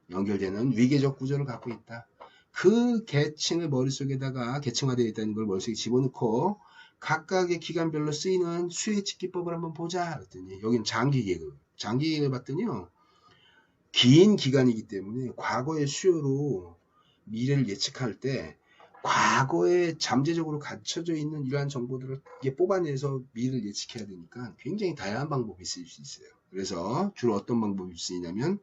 연결되는 위계적 구조를 갖고 있다. 그 계층을 머릿속에다가 계층화되어 있다는 걸 머릿속에 집어넣고 각각의 기간별로 쓰이는 수혜칙 기법을 한번 보자 그랬더니 여기는 장기 계획을 봤더니요. 긴 기간이기 때문에 과거의 수요로 미래를 예측할 때 과거에 잠재적으로 갖춰져 있는 이러한 정보들을 뽑아내서 미래를 예측해야 되니까 굉장히 다양한 방법이 쓰일 수 있어요. 그래서 주로 어떤 방법이 쓰이냐면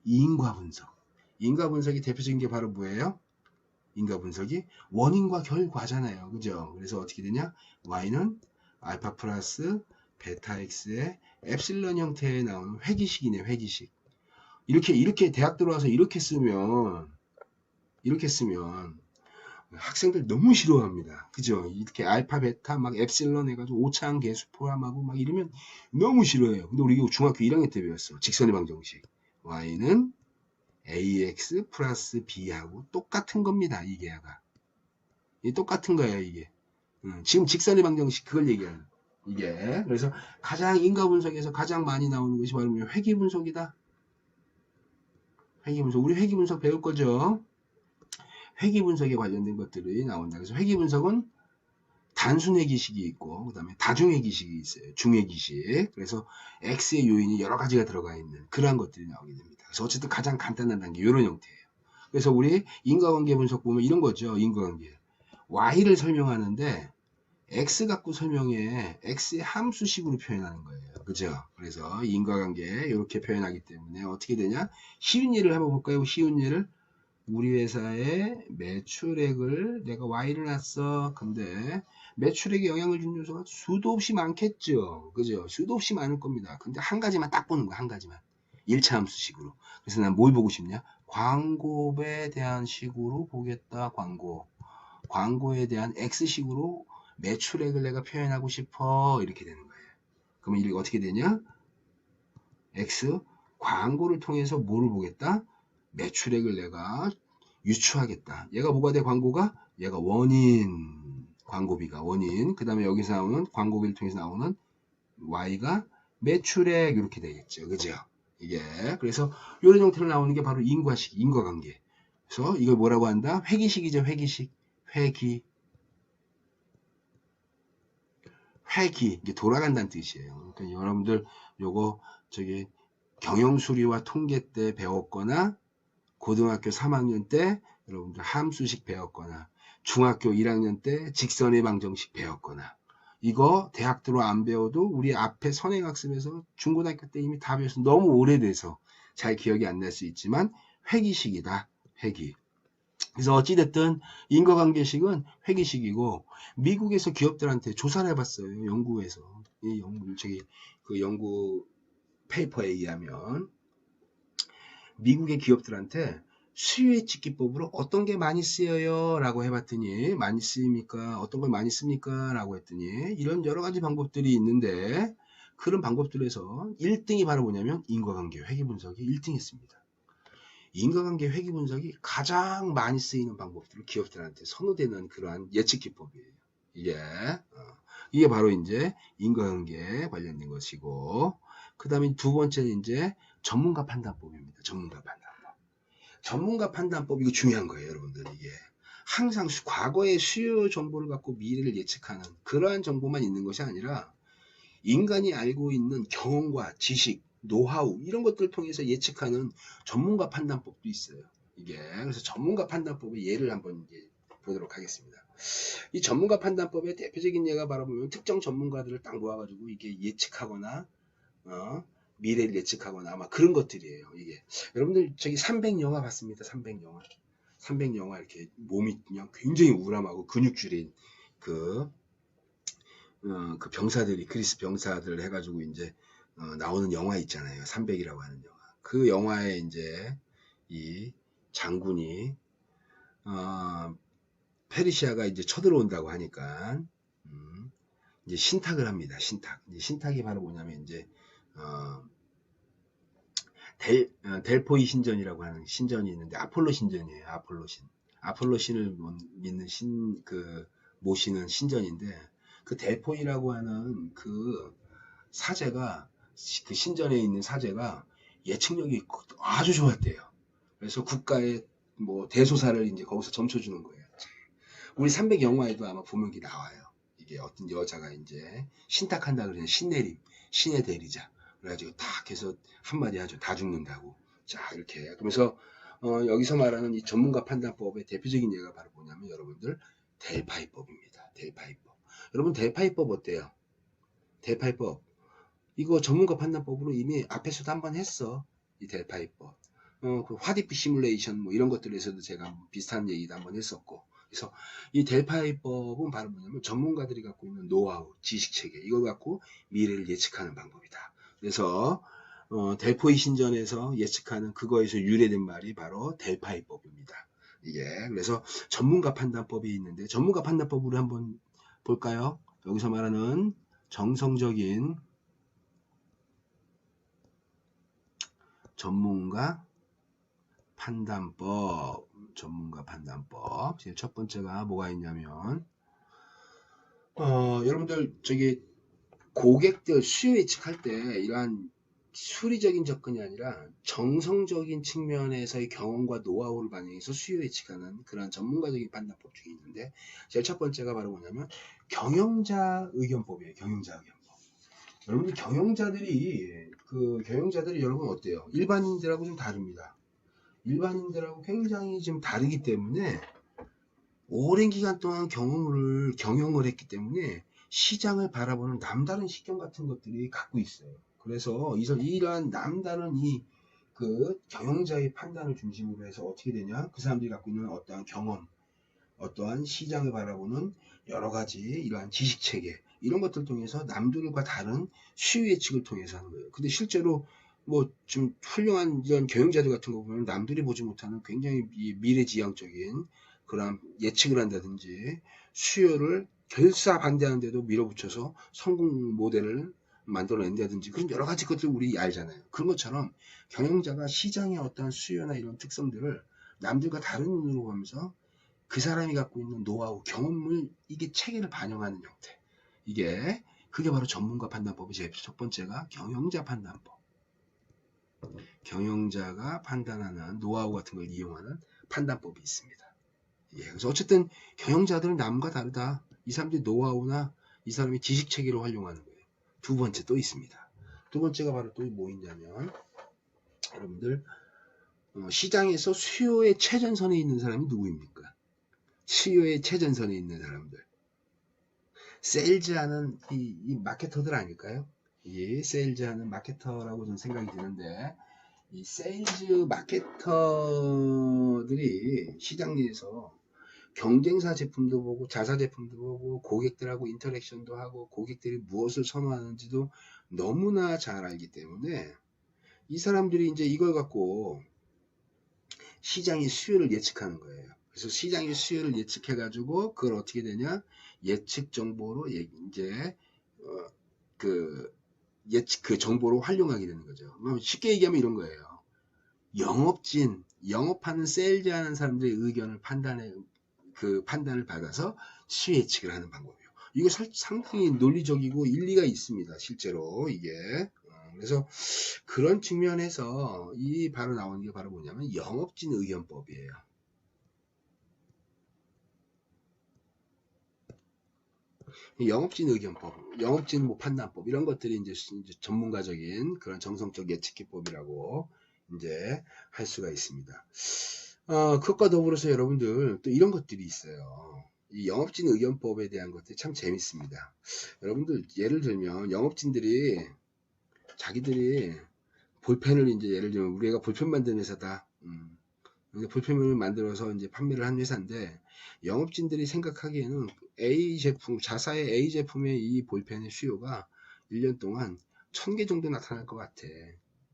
인과 분석. 인과 분석이 대표적인 게 바로 뭐예요? 인과 분석이 원인과 결과잖아요. 그죠? 그래서 어떻게 되냐? Y는 알파 플러스 베타 X의 엡실론 형태에 나오는 회기식이네, 회기식. 이렇게 대학 들어와서 이렇게 쓰면 학생들 너무 싫어합니다. 그죠? 이렇게 알파, 베타, 막 엡실론 해가지고 오차항 계수 포함하고 막 이러면 너무 싫어해요. 근데 우리 이거 중학교 1학년 때 배웠어. 직선의 방정식. Y는 AX 플러스 B하고 똑같은 겁니다. 이게 똑같은 거예요, 이게. 지금 직선의 방정식 그걸 얘기하는. 이게. 그래서 가장 인과 분석에서 가장 많이 나오는 것이 바로 회기 분석이다. 회기 분석. 우리 회기 분석 배울 거죠? 회기 분석에 관련된 것들이 나온다. 그래서 회기 분석은 단순 회기식이 있고, 그 다음에 다중 회기식이 있어요. 중회기식. 그래서 X의 요인이 여러 가지가 들어가 있는 그러한 것들이 나오게 됩니다. 그래서 어쨌든 가장 간단한 단계, 이런 형태예요. 그래서 우리 인과관계 분석 보면 이런 거죠. 인과관계. Y를 설명하는데, X 갖고 설명해. X의 함수식으로 표현하는 거예요. 그죠? 그래서 인과관계, 이렇게 표현하기 때문에 어떻게 되냐? 쉬운 예를 한번 볼까요? 쉬운 예를. 우리 회사의 매출액을 내가 Y를 놨어. 근데 매출액에 영향을 준 요소가 수도 없이 많겠죠. 그죠? 수도 없이 많을 겁니다. 근데 한 가지만 딱 보는 거야. 한 가지만. 1차 함수식으로. 그래서 난 뭘 보고 싶냐? 광고에 대한 식으로 보겠다. 광고에 대한 X식으로 매출액을 내가 표현하고 싶어. 이렇게 되는 거예요. 그러면 이게 어떻게 되냐? X 광고를 통해서 뭐를 보겠다? 매출액을 내가 유추하겠다. 얘가 뭐가 돼? 광고가? 얘가 원인, 광고비가 원인. 그 다음에 여기서 나오는 광고비를 통해서 나오는 Y가 매출액 이렇게 되겠죠. 그죠? 이게 그래서 이런 형태로 나오는 게 바로 인과식, 인과관계. 그래서 이걸 뭐라고 한다? 회기식이죠. 회기식. 회기. 회기. 이게 돌아간다는 뜻이에요. 그러니까 여러분들 요거 저기 경영수리와 통계 때 배웠거나 고등학교 3학년 때 여러분들 함수식 배웠거나 중학교 1학년 때 직선의 방정식 배웠거나 이거 대학 들어 안 배워도 우리 앞에 선행학습에서 중고등학교 때 이미 다 배워서 너무 오래돼서 잘 기억이 안 날 수 있지만 회기식이다. 회기. 그래서 어찌됐든 인과관계식은 회기식이고 미국에서 기업들한테 조사를 해봤어요. 연구에서 이 연구 저기 그 연구 페이퍼에 의하면 미국의 기업들한테 수요예측기법으로 어떤 게 많이 쓰여요? 라고 해봤더니 많이 쓰입니까? 어떤 걸 많이 씁니까? 라고 했더니 이런 여러 가지 방법들이 있는데 그런 방법들에서 1등이 바로 뭐냐면 인과관계 회계분석이 1등 했습니다. 인과관계 회계분석이 가장 많이 쓰이는 방법들을 기업들한테 선호되는 그러한 예측기법이에요. 이게 바로 이제 인과관계에 관련된 것이고 그 다음에 두 번째는 이제 전문가 판단법입니다. 전문가 판단법. 전문가 판단법 이거 중요한 거예요, 여러분들. 이게 항상 과거의 수요 정보를 갖고 미래를 예측하는 그러한 정보만 있는 것이 아니라 인간이 알고 있는 경험과 지식, 노하우 이런 것들을 통해서 예측하는 전문가 판단법도 있어요. 이게 그래서 전문가 판단법의 예를 한번 이제 보도록 하겠습니다. 이 전문가 판단법의 대표적인 예가 바로 보면 특정 전문가들을 딱 모아가지고 이게 예측하거나 미래를 예측하거나 아마 그런 것들이에요. 이게 여러분들 저기 300영화 봤습니다. 300영화. 300영화 이렇게 몸이 그냥 굉장히 우람하고 근육줄인 그 병사들이 그리스 병사들 해가지고 이제 나오는 영화 있잖아요. 300이라고 하는 영화. 그 영화에 이제 이 장군이 페르시아가 이제 쳐들어온다고 하니까 이제 신탁을 합니다. 신탁. 이제 신탁이 바로 뭐냐면 이제 델포이 신전이라고 하는 신전이 있는데 아폴로 신전이에요. 아폴로신을 믿는 모시는 신전인데 그 델포이라고 하는 그 사제가 그 신전에 있는 사제가 예측력이 아주 좋았대요. 그래서 국가의 뭐 대소사를 이제 거기서 점쳐주는 거예요. 우리 300 영화에도 아마 보면 게 나와요. 이게 어떤 여자가 이제 신탁한다 그러면 신내림, 신의 대리자. 그래가지고 딱 해서 한마디 하죠. 다 죽는다고. 자, 이렇게. 그러면서, 여기서 말하는 이 전문가 판단법의 대표적인 예가 바로 뭐냐면 여러분들, 델파이법입니다. 델파이법. 여러분, 델파이법 어때요? 델파이법. 이거 전문가 판단법으로 이미 앞에서도 한번 했어. 이 델파이법. 그 화디프 시뮬레이션 뭐 이런 것들에서도 제가 비슷한 얘기도 한번 했었고. 그래서 이 델파이법은 바로 뭐냐면 전문가들이 갖고 있는 노하우, 지식체계 이걸 갖고 미래를 예측하는 방법이다. 그래서 델포이 신전에서 예측하는 그거에서 유래된 말이 바로 델파이법입니다. 이게 그래서 전문가 판단법이 있는데 전문가 판단법으로 한번 볼까요? 여기서 말하는 정성적인 전문가 판단법. 지금 첫 번째가 뭐가 있냐면 여러분들 저기 고객들 수요 예측할 때 이러한 수리적인 접근이 아니라 정성적인 측면에서의 경험과 노하우를 반영해서 수요 예측하는 그런 전문가적인 판단법 중에 있는데 제일 첫 번째가 바로 뭐냐면 경영자 의견법이에요. 경영자 의견법. 여러분들 경영자들이 여러분 어때요? 일반인들하고 좀 다릅니다. 일반인들하고 굉장히 좀 다르기 때문에 오랜 기간 동안 경영을 했기 때문에 시장을 바라보는 남다른 시경 같은 것들이 갖고 있어요. 그래서 이러한 남다른 그 경영자의 판단을 중심으로 해서 어떻게 되냐? 그 사람들이 갖고 있는 어떠한 경험, 어떠한 시장을 바라보는 여러 가지 이러한 지식 체계 이런 것들 통해서 남들과 다른 수요 예측을 통해서 하는 거예요. 근데 실제로 뭐 좀 훌륭한 이런 경영자들 같은 거 보면 남들이 보지 못하는 굉장히 미래지향적인 그런 예측을 한다든지 수요를 결사반대하는데도 밀어붙여서 성공 모델을 만들어낸다든지 그런 여러 가지 것들 우리 알잖아요. 그런 것처럼 경영자가 시장의 어떤 수요나 이런 특성들을 남들과 다른 눈으로 보면서 그 사람이 갖고 있는 노하우, 경험을 이게 체계를 반영하는 형태. 그게 바로 전문가 판단법이 제 첫 번째가 경영자 판단법. 경영자가 판단하는 노하우 같은 걸 이용하는 판단법이 있습니다. 그래서 어쨌든 경영자들은 남과 다르다. 이 사람들이 노하우나 이 사람이 지식 체계를 활용하는 거예요. 두 번째 또 있습니다. 두 번째가 바로 또 뭐 있냐면 여러분들 시장에서 수요의 최전선에 있는 사람이 누구입니까? 수요의 최전선에 있는 사람들. 세일즈하는 이 마케터들 아닐까요? 세일즈하는 마케터라고 좀 생각이 드는데 이 세일즈 마케터들이 시장 내에서 경쟁사 제품도 보고 자사 제품도 보고 고객들하고 인터랙션도 하고 고객들이 무엇을 선호하는지도 너무나 잘 알기 때문에 이 사람들이 이제 이걸 갖고 시장의 수요를 예측하는 거예요. 그래서 시장의 수요를 예측해 가지고 그걸 어떻게 되냐 예측 정보로 이제 그 정보로 활용하게 되는 거죠. 쉽게 얘기하면 이런 거예요. 영업하는 세일즈하는 사람들의 의견을 판단을 받아서 수요 예측을 하는 방법이에요. 이거 상당히 논리적이고 일리가 있습니다. 실제로 이게. 그래서 그런 측면에서 바로 나오는 게 바로 뭐냐면 영업진 의견법이에요. 영업진 의견법, 영업진 판단법 이런 것들이 이제 전문가적인 그런 정성적 예측기법이라고 이제 할 수가 있습니다. 그것과 더불어서 여러분들 또 이런 것들이 있어요. 이 영업진 의견법에 대한 것들이 참 재밌습니다. 여러분들 예를 들면 영업진들이 자기들이 볼펜을 이제 예를 들면 우리가 볼펜 만드는 회사다. 볼펜을 만들어서 이제 판매를 한 회사인데 영업진들이 생각하기에는 자사의 A 제품의 이 볼펜의 수요가 1년 동안 1000개 정도 나타날 것 같아.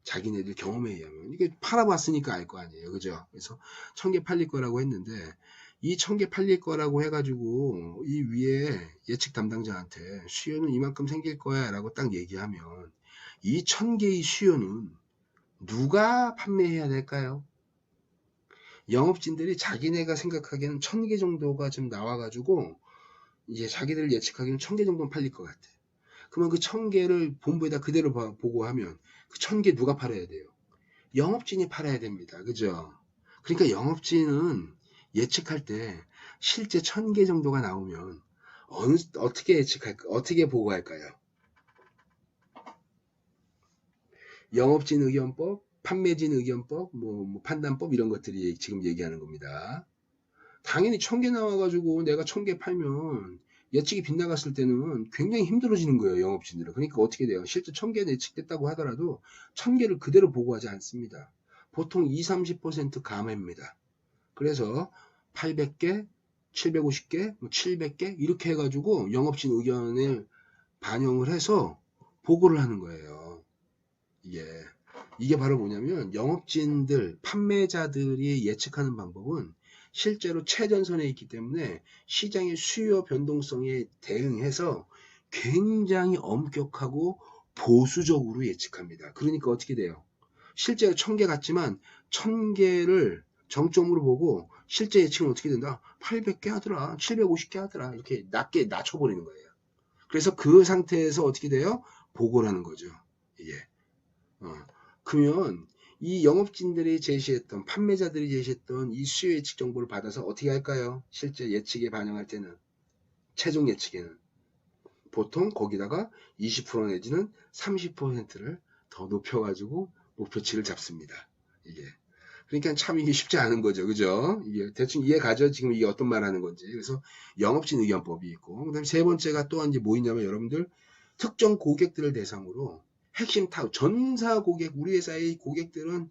자기네들 경험에 의하면. 이게 팔아봤으니까 알 거 아니에요. 그죠? 그래서 1000개 팔릴 거라고 했는데 이 1000개 팔릴 거라고 해가지고 이 위에 예측 담당자한테 수요는 이만큼 생길 거야 라고 딱 얘기하면 이 1000개의 수요는 누가 판매해야 될까요? 영업진들이 자기네가 생각하기에는 1000개 정도가 좀 나와가지고 이제 자기들 예측하기에는 1000개 정도는 팔릴 것 같아. 그러면 그 1000개를 본부에다 그대로 보고하면 그 1000개 누가 팔아야 돼요? 영업진이 팔아야 됩니다. 그죠? 그러니까 영업진은 예측할 때 실제 1000개 정도가 나오면 어떻게 보고할까요? 영업진 의견법, 판매진 의견법, 판단법 이런 것들이 지금 얘기하는 겁니다. 당연히 1000개 나와가지고 내가 1000개 팔면 예측이 빗나갔을 때는 굉장히 힘들어지는 거예요. 영업진들은. 그러니까 어떻게 돼요? 실제 1000개 예측됐다고 하더라도 1000개를 그대로 보고하지 않습니다. 보통 20-30% 감해입니다. 그래서 800개, 750개, 700개 이렇게 해가지고 영업진 의견을 반영을 해서 보고를 하는 거예요. 이게 바로 뭐냐면 영업진들, 판매자들이 예측하는 방법은 실제로 최전선에 있기 때문에 시장의 수요 변동성에 대응해서 굉장히 엄격하고 보수적으로 예측합니다. 그러니까 어떻게 돼요? 실제로 1000개 같지만 1000개를 정점으로 보고 실제 예측은 어떻게 된다? 800개 하더라, 750개 하더라 이렇게 낮게 낮춰버리는 거예요. 그래서 그 상태에서 어떻게 돼요? 보고를 하는 거죠. 그러면 이 영업진들이 제시했던 판매자들이 제시했던 이 수요 예측 정보를 받아서 어떻게 할까요? 실제 예측에 반영할 때는 최종 예측에는 보통 거기다가 20% 내지는 30%를 더 높여가지고 목표치를 잡습니다. 그러니까 참 이게 쉽지 않은 거죠. 그죠? 이게 대충 이해가죠? 지금 이게 어떤 말 하는 건지. 그래서 영업진 의견법이 있고, 그 다음에 세 번째가 또한 이제 뭐 있냐면 여러분들 특정 고객들을 대상으로 핵심 전사 고객, 우리 회사의 고객들은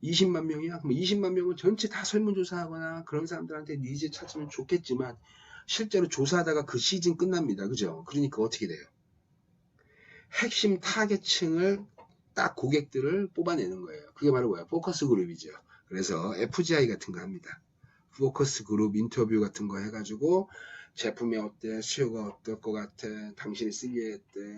20만 명이야. 그럼 20만 명을 전체 다 설문조사하거나 그런 사람들한테 니즈 찾으면 좋겠지만 실제로 조사하다가 그 시즌 끝납니다. 그죠? 그러니까 어떻게 돼요? 핵심 타겟층을 딱 고객들을 뽑아내는 거예요. 그게 바로 뭐야? 포커스 그룹이죠. 그래서 FGI 같은 거 합니다. 포커스 그룹 인터뷰 같은 거 해가지고 제품이 어때? 수요가 어떨 것 같아? 당신이 쓰기에 어때?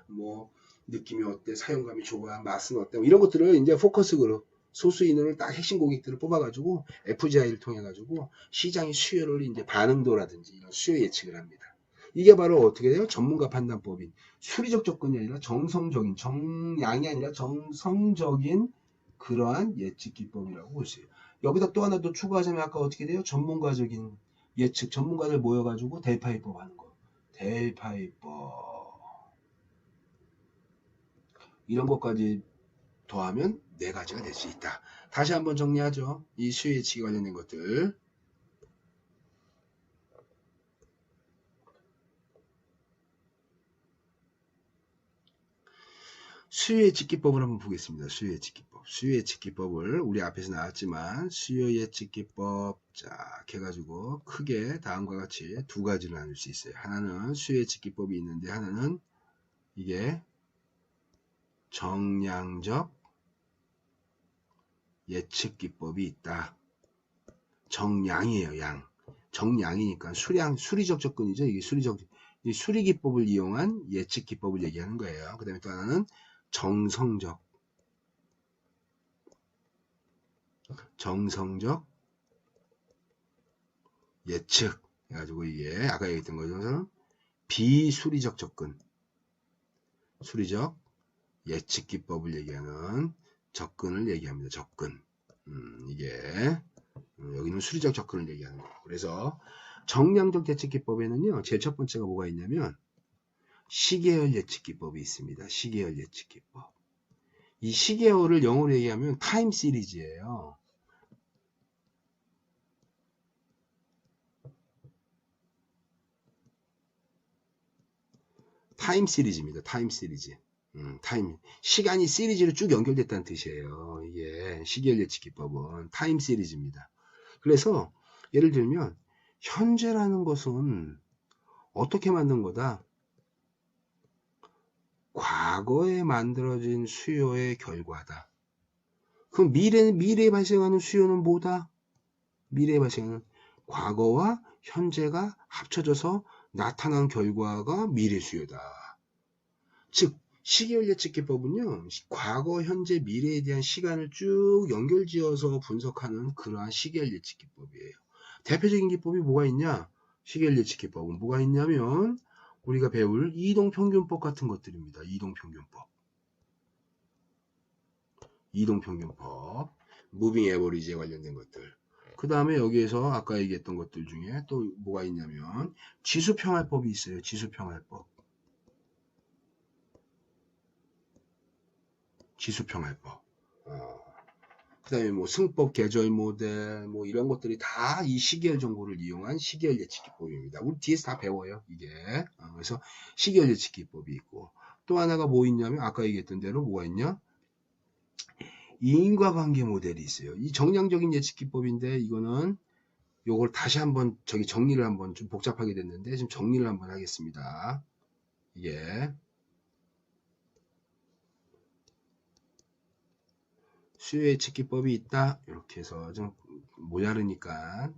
뭐 느낌이 어때, 사용감이 좋아, 맛은 어때, 뭐 이런 것들을 이제 포커스 그룹 소수 인원을 딱 핵심 고객들을 뽑아가지고 FGI를 통해 가지고 시장의 수요를 이제 반응도라든지 이런 수요 예측을 합니다. 이게 바로 어떻게 돼요? 전문가 판단법인 수리적 접근이 아니라 정성적인, 정량이 아니라 정성적인 그러한 예측 기법이라고 볼 수 있어요. 여기다 또 하나 더 추가하자면 아까 어떻게 돼요? 전문가적인 예측, 전문가들 모여가지고 델파이법 하는 거. 델파이법. 이런 것까지 더하면 4가지가 될 수 있다. 다시 한번 정리하죠. 이 수요 예측에 관련된 것들. 수요 예측 기법을 한번 보겠습니다. 수요 예측 기법. 수요 예측 기법을 우리 앞에서 나왔지만 수요 예측 기법 자 해가지고 크게 다음과 같이 2가지로 나눌 수 있어요. 하나는 수요 예측 기법이 있는데 하나는 이게 정량적 예측 기법이 있다. 정량이에요. 양. 정량이니까 수리적 접근이죠. 이게 이 수리 기법을 이용한 예측 기법을 얘기하는 거예요. 그 다음에 또 하나는 정성적 예측 해가지고 이게 아까 얘기했던 것처럼 비수리적 접근, 수리적 예측 기법을 얘기하는 접근을 얘기합니다. 접근. 이게 여기는 수리적 접근을 얘기하는 거고. 그래서 정량적 예측 기법에는요, 제일 첫 번째가 뭐가 있냐면 시계열 예측 기법이 있습니다. 시계열 예측 기법. 이 시계열을 영어로 얘기하면 타임 시리즈예요. 타임 시리즈입니다. 타임 시리즈. 시간이 시리즈로 쭉 연결됐다는 뜻이에요. 이게 시계열 예측 기법은 타임 시리즈입니다. 그래서 예를 들면 현재라는 것은 어떻게 만든 거다? 과거에 만들어진 수요의 결과다. 그럼 미래에 발생하는 수요는 뭐다? 미래에 발생하는 과거와 현재가 합쳐져서 나타난 결과가 미래 수요다. 즉 시계열 예측 기법은요, 과거, 현재, 미래에 대한 시간을 쭉 연결지어서 분석하는 그러한 시계열 예측 기법이에요. 대표적인 기법이 뭐가 있냐? 시계열 예측 기법은 뭐가 있냐면 우리가 배울 이동평균법 같은 것들입니다. 이동평균법, 무빙 에버리지에 관련된 것들. 그 다음에 여기에서 아까 얘기했던 것들 중에 또 뭐가 있냐면 지수평활법이 있어요. 지수평활법. 그 다음에 뭐 승법, 계절 모델, 뭐 이런 것들이 다 이 시계열 정보를 이용한 시계열 예측 기법입니다. 우리 뒤에서 다 배워요, 이게. 그래서 시계열 예측 기법이 있고, 또 하나가 뭐 있냐면 아까 얘기했던 대로 뭐가 있냐? 인과관계 모델이 있어요. 이 정량적인 예측 기법인데 이거는 요걸 다시 한번 정리를 한번 좀 복잡하게 됐는데 지금 정리를 한번 하겠습니다. 이게 수요 예측 기법이 있다. 이렇게 해서 좀 모자르니까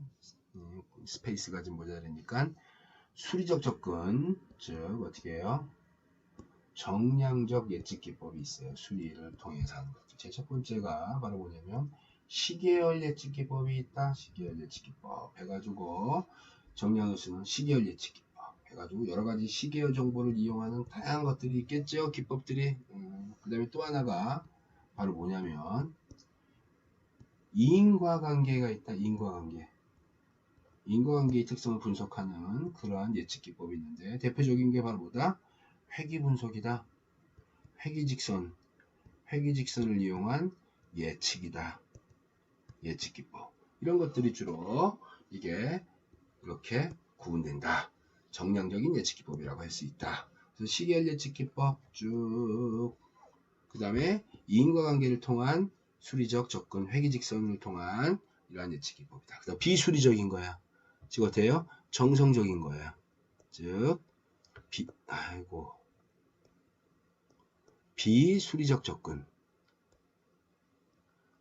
스페이스가 좀 모자르니까 수리적 접근, 즉 어떻게 해요? 정량적 예측 기법이 있어요. 수리를 통해서 하는 거죠. 제 첫 번째가 바로 뭐냐면 시계열 예측 기법이 있다. 시계열 예측 기법 해가지고 정량을 쓰는 시계열 예측 기법 해가지고 여러 가지 시계열 정보를 이용하는 다양한 것들이 있겠죠. 기법들이. 그 다음에 또 하나가 바로 뭐냐면 인과관계가 있다. 인과관계의 특성을 분석하는 그러한 예측 기법이 있는데 대표적인 게 바로 뭐다? 회귀분석이다. 회귀직선을 이용한 예측이다. 예측 기법. 이런 것들이 주로 이게 이렇게 구분된다. 정량적인 예측 기법이라고 할 수 있다. 그래서 시계열 예측 기법 쭉, 그 다음에 인과관계를 통한 수리적 접근, 회귀직선을 통한 이러한 예측 기법이다. 그다음 비수리적인 거야. 즉 어때요? 정성적인 거야. 즉 비수리적 접근.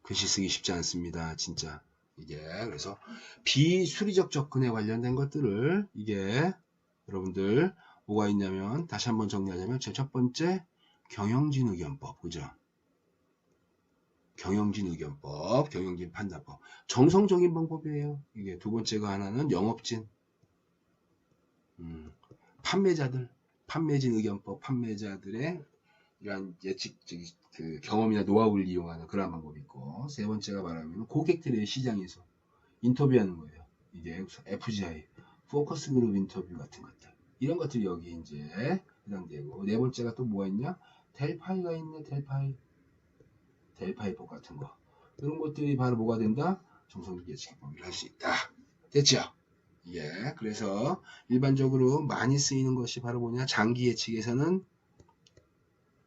글씨 쓰기 쉽지 않습니다. 진짜. 이게 그래서 비수리적 접근에 관련된 것들을 이게 여러분들 뭐가 있냐면 다시 한번 정리하자면 제 첫 번째 경영진 의견법, 그죠? 경영진 의견법, 경영진 판단법. 정성적인 방법이에요. 이게 두 번째가 하나는 영업진, 판매자들, 판매진 의견법, 판매자들의 이러한 예측, 그 경험이나 노하우를 이용하는 그런 방법이 있고, 세 번째가 말하면 고객들의 시장에서 인터뷰하는 거예요. 이게 FGI, 포커스 그룹 인터뷰 같은 것들. 이런 것들이 여기 이제 해당되고, 네 번째가 또 뭐가 있냐? 델파이가 있네, 델파이법 같은 거. 이런 것들이 바로 뭐가 된다? 정성적 예측법을 할 수 있다. 됐죠? 예. 그래서 일반적으로 많이 쓰이는 것이 바로 뭐냐? 장기 예측에서는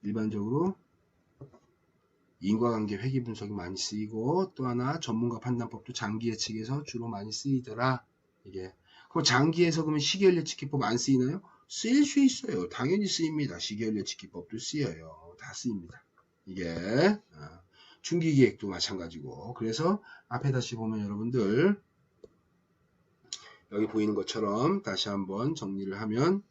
일반적으로 인과관계 회귀 분석이 많이 쓰이고, 또 하나 전문가 판단법도 장기 예측에서 주로 많이 쓰이더라. 이게. 그럼 장기에서 그러면 시계열 예측 기법 안 쓰이나요? 쓰일 수 있어요. 당연히 쓰입니다. 시계열 예측 기법도 쓰여요. 다 쓰입니다. 이게 중기 기획도 마찬가지고. 그래서 앞에 다시 보면 여러분들 여기 보이는 것처럼 다시 한번 정리를 하면,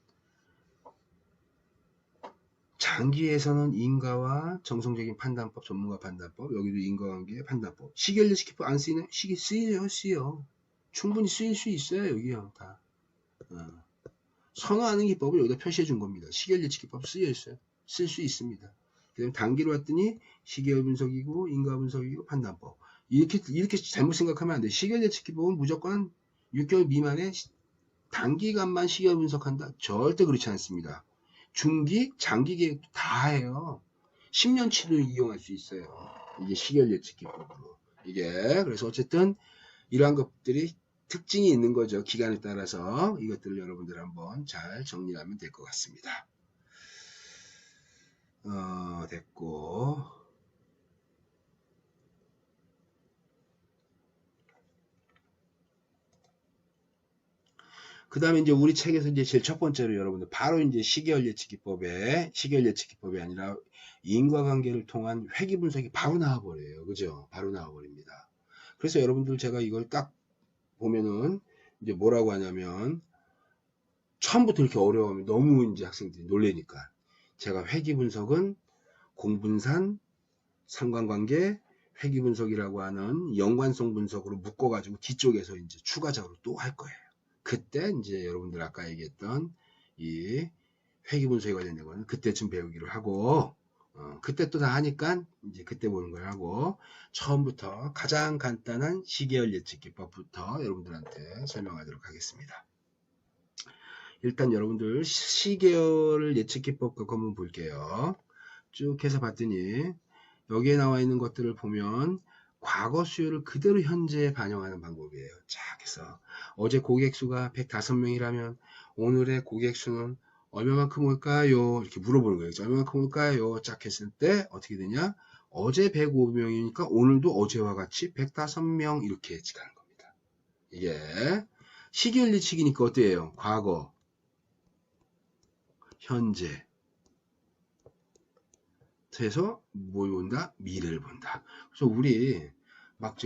장기에서는 인가와 정성적인 판단법, 전문가 판단법, 여기도 인과관계 판단법. 시계열 예측 기법 안 쓰이나요? 시계 쓰여요. 충분히 쓰일 수 있어요. 여기요. 다. 선호하는 기법을 여기다 표시해 준 겁니다. 시계열 예측 기법 쓰여 있어요. 쓸 수 있습니다. 그다음 단기로 왔더니 시계열 분석이고 인과 분석이고 판단법. 이렇게 잘못 생각하면 안 돼. 시계열 예측 기법은 무조건 6개월 미만의 단기간만 시계열 분석한다. 절대 그렇지 않습니다. 중기, 장기 계획도 다 해요. 10년치도 이용할 수 있어요. 이게 시계열 예측 기법으로. 이게 그래서 어쨌든 이러한 것들이 특징이 있는 거죠. 기간에 따라서 이것들을 여러분들 한번 잘 정리하면 될 것 같습니다. 됐고. 그 다음에 이제 우리 책에서 이제 제일 첫 번째로 여러분들 바로 이제 시계열 예측 기법이 아니라 인과관계를 통한 회귀 분석이 바로 나와버려요. 그죠? 바로 나와버립니다. 그래서 여러분들 제가 이걸 딱 보면은 이제 뭐라고 하냐면, 처음부터 이렇게 어려우면 너무 이제 학생들이 놀래니까 제가 회귀 분석은 공분산, 상관관계, 회귀 분석이라고 하는 연관성 분석으로 묶어가지고 뒤쪽에서 이제 추가적으로 또 할 거예요. 그때 이제 여러분들 아까 얘기했던 이 회귀 분석에 관련된 거는 그때쯤 배우기로 하고, 그때 또 다 하니까 이제 그때 보는 걸 하고, 처음부터 가장 간단한 시계열 예측 기법부터 여러분들한테 설명하도록 하겠습니다. 일단 여러분들 시계열 예측 기법 갖고 한번 볼게요. 쭉 해서 봤더니 여기에 나와 있는 것들을 보면 과거 수요를 그대로 현재에 반영하는 방법이에요. 자, 그래서 어제 고객 수가 105명이라면 오늘의 고객 수는 얼마만큼 올까요? 이렇게 물어보는 거예요. 얼마만큼 올까요? 쫙 했을 때 어떻게 되냐? 어제 105명이니까 오늘도 어제와 같이 105명 이렇게 예측하는 겁니다. 이게 시계열 예측이니까 어때요? 과거, 현재, 해서 뭘 본다? 미래를 본다. 그래서 우리 막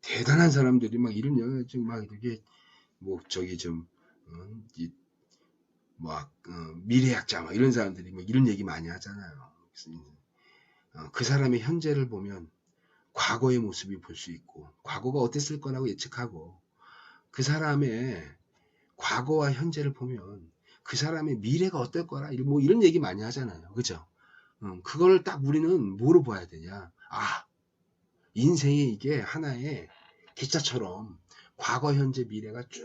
대단한 사람들이 막 이런 영역 막 이렇게 뭐 저기 좀 미래학자 막 이런 사람들이 막 이런 얘기 많이 하잖아요. 그 사람의 현재를 보면 과거의 모습이 볼 수 있고, 과거가 어땠을 거라고 예측하고, 그 사람의 과거와 현재를 보면 그 사람의 미래가 어떨 거라 뭐 이런 얘기 많이 하잖아요. 그죠? 그걸 딱 우리는 뭐로 봐야 되냐? 인생이 이게 하나의 기차처럼 과거, 현재, 미래가 쭉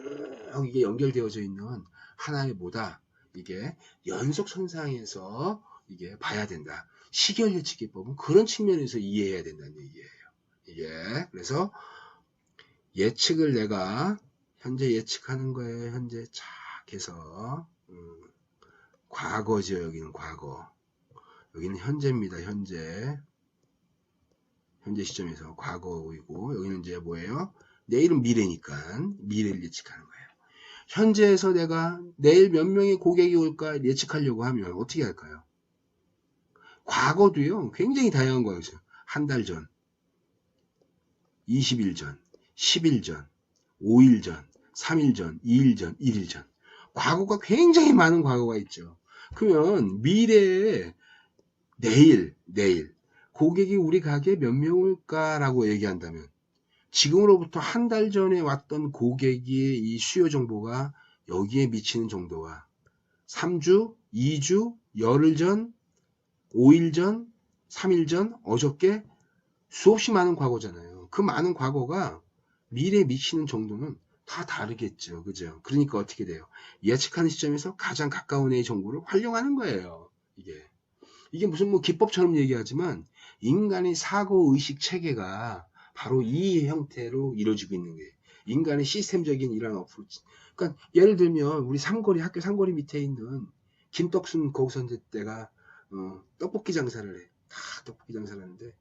이게 연결되어져 있는 하나의 뭐다? 이게 연속선상에서 이게 봐야 된다. 시계열 예측 기법은 그런 측면에서 이해해야 된다는 얘기예요. 이게 그래서 예측을 내가 현재 예측하는 거예요. 현재 착 해서 과거죠. 여기는 과거. 여기는 현재입니다. 현재 시점에서 과거이고, 여기는 이제 뭐예요? 내일은 미래니까 미래를 예측하는 거예요. 현재에서 내가 내일 몇 명의 고객이 올까 예측하려고 하면 어떻게 할까요? 과거도요, 굉장히 다양한 거예요. 한 달 전, 20일 전, 10일 전, 5일 전, 3일 전, 2일 전, 1일 전. 과거가 굉장히 많은 과거가 있죠. 그러면 미래에 내일 고객이 우리 가게에 몇 명일까라고 얘기한다면 지금으로부터 한 달 전에 왔던 고객의 이 수요 정보가 여기에 미치는 정도와 3주, 2주, 열흘 전, 5일 전, 3일 전, 어저께 수없이 많은 과거잖아요. 그 많은 과거가 미래에 미치는 정도는 다 다르겠죠. 그죠? 그러니까 어떻게 돼요? 예측하는 시점에서 가장 가까운 애의 정보를 활용하는 거예요. 이게 무슨 뭐 기법처럼 얘기하지만 인간의 사고 의식 체계가 바로 이 형태로 이루어지고 있는 거예요. 인간의 시스템적인 이런 어프로치. 그러니까 예를 들면 우리 학교 삼거리 밑에 있는 김떡순 거기서 때가 떡볶이 장사를 해. 다 떡볶이 장사를 하는데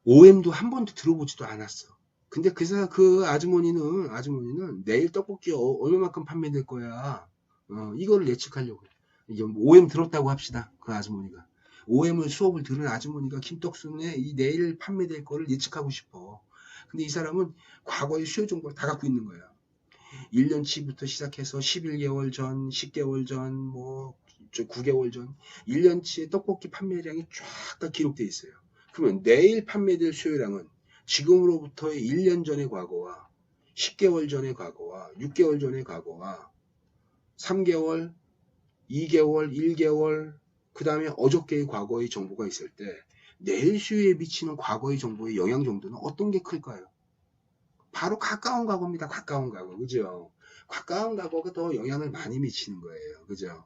OM도 한 번도 들어보지도 않았어. 근데 그 아주머니는 내일 떡볶이 얼마만큼 판매될 거야. 이거를 예측하려고. 이게 OM 들었다고 합시다. 그 아주머니가. OM을 수업을 들은 아주머니가 김떡순의 이 내일 판매될 거를 예측하고 싶어. 근데 이 사람은 과거의 수요 정보를 다 갖고 있는 거야. 1년치부터 시작해서 11개월 전, 10개월 전, 뭐 9개월 전, 1년치의 떡볶이 판매량이 쫙 다 기록되어 있어요. 그러면 내일 판매될 수요량은 지금으로부터의 1년 전의 과거와 10개월 전의 과거와 6개월 전의 과거와 3개월, 2개월, 1개월, 그 다음에 어저께의 과거의 정보가 있을 때 내일 수요에 미치는 과거의 정보의 영향 정도는 어떤 게 클까요? 바로 가까운 과거입니다. 가까운 과거. 그죠? 가까운 과거가 더 영향을 많이 미치는 거예요. 그죠?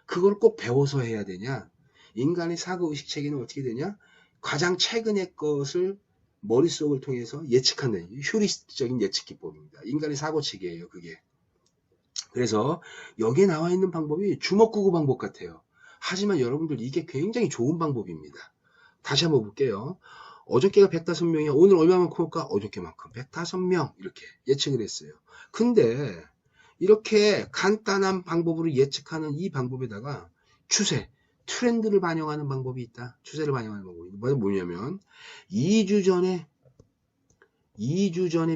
그걸 꼭 배워서 해야 되냐? 인간의 사고의식 체계는 어떻게 되냐? 가장 최근의 것을 머릿속을 통해서 예측하는 휴리스틱적인 예측 기법입니다. 인간의 사고 체계예요. 그게. 그래서 여기에 나와 있는 방법이 주먹구구 방법 같아요. 하지만 여러분들 이게 굉장히 좋은 방법입니다. 다시 한번 볼게요. 어저께가 105명이야. 오늘 얼마만큼 올까? 어저께만큼 105명 이렇게 예측을 했어요. 근데 이렇게 간단한 방법으로 예측하는 이 방법에다가 추세, 트렌드를 반영하는 방법이 있다. 추세를 반영하는 방법이 뭐냐면 2주 전에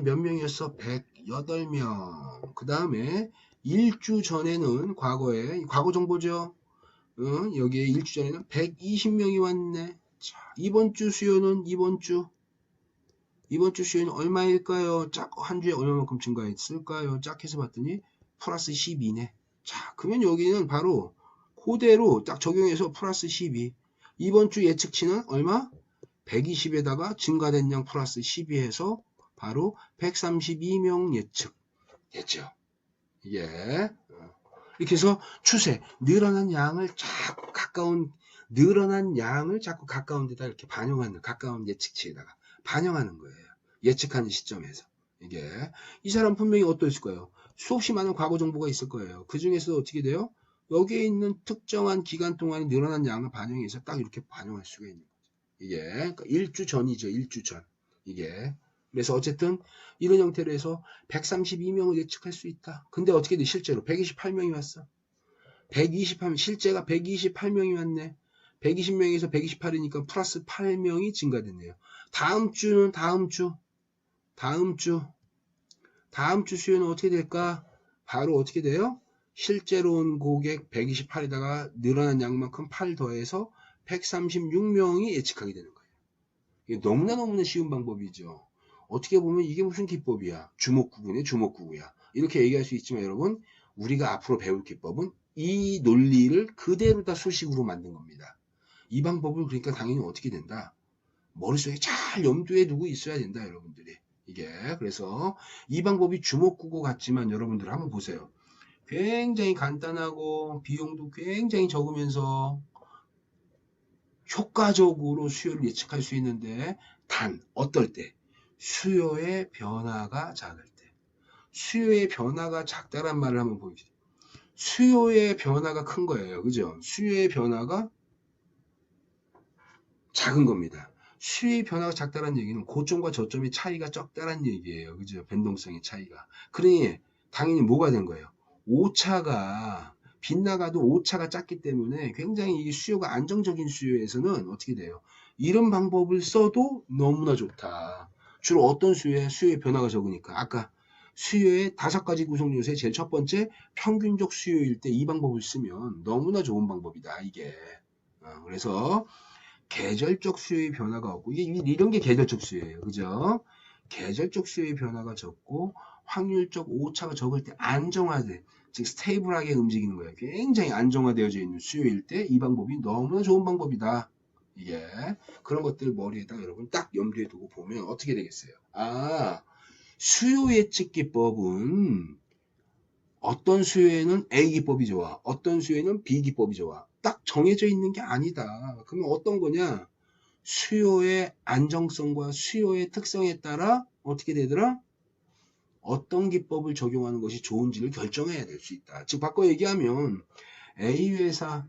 몇 명이었어? 108명. 그 다음에 1주 전에는 과거 정보죠. 여기에 1주 전에는 120명이 왔네. 자, 이번 주 수요는 이번 주 수요는 얼마일까요? 한 주에 얼마만큼 증가했을까요? 짝 해서 봤더니 플러스 12네. 자, 그러면 여기는 바로 그대로 딱 적용해서 플러스 12. 이번 주 예측치는 얼마? 120에다가 증가된 양 플러스 12 해서 바로 132명 예측 됐죠. 이게 이렇게 해서 추세, 늘어난 양을 자꾸 가까운 데다 이렇게 반영하는, 가까운 예측치에다가 반영하는 거예요. 예측하는 시점에서. 이게 이 사람 분명히 어떠했을 거예요. 수없이 많은 과거 정보가 있을 거예요. 그 중에서 어떻게 돼요? 여기에 있는 특정한 기간 동안에 늘어난 양을 반영해서 딱 이렇게 반영할 수가 있는 거죠. 이게 그러니까 1주 전이죠. 1주 전. 이게 그래서 어쨌든 이런 형태로 해서 132명을 예측할 수 있다. 근데 어떻게 돼? 실제로 128명이 왔어. 128명, 실제가 128명이 왔네. 120명에서 128이니까 플러스 8명이 증가됐네요. 다음 주는 다음 주 수요는 어떻게 될까? 바로 어떻게 돼요? 실제로 온 고객 128에다가 늘어난 양만큼 8 더해서 136명이 예측하게 되는 거예요. 이게 너무나 쉬운 방법이죠. 어떻게 보면 이게 무슨 기법이야? 주먹구구네, 주먹구구야. 이렇게 얘기할 수 있지만 여러분, 우리가 앞으로 배울 기법은 이 논리를 그대로 다 수식으로 만든 겁니다. 이 방법을 그러니까 당연히 어떻게 된다? 머릿속에 잘 염두에 두고 있어야 된다, 여러분들이. 이게 그래서 이 방법이 주먹구구 같지만 여러분들 한번 보세요. 굉장히 간단하고 비용도 굉장히 적으면서 효과적으로 수요를 예측할 수 있는데 단 어떨 때? 수요의 변화가 작을 때. 수요의 변화가 작다란 말을 한번 보여주세요. 수요의 변화가 큰 거예요. 그죠? 수요의 변화가 작은 겁니다. 수요의 변화가 작다는 얘기는 고점과 저점의 차이가 적다는 얘기예요. 그죠? 변동성의 차이가. 그러니 당연히 뭐가 된 거예요? 오차가 빗나가도 오차가 작기 때문에 굉장히 이 수요가 안정적인 수요에서는 어떻게 돼요? 이런 방법을 써도 너무나 좋다. 주로 어떤 수요의 변화가 적으니까 아까 수요의 5가지 구성 요소의 제일 첫 번째 평균적 수요일 때 이 방법을 쓰면 너무나 좋은 방법이다 이게. 그래서 계절적 수요의 변화가 없고 이런 게 계절적 수요예요. 그죠? 계절적 수요의 변화가 적고 확률적 오차가 적을 때 안정화돼 즉 스테이블하게 움직이는 거예요. 굉장히 안정화되어져 있는 수요일 때 이 방법이 너무나 좋은 방법이다. 이게 그런 것들 머리에다 여러분 딱 염두에 두고 보면 어떻게 되겠어요? 수요 예측 기법은 어떤 수요에는 A 기법이 좋아, 어떤 수요에는 B 기법이 좋아. 딱 정해져 있는 게 아니다. 그러면 어떤 거냐? 수요의 안정성과 수요의 특성에 따라 어떻게 되더라? 어떤 기법을 적용하는 것이 좋은지를 결정해야 될 수 있다. 즉 바꿔 얘기하면 A 회사,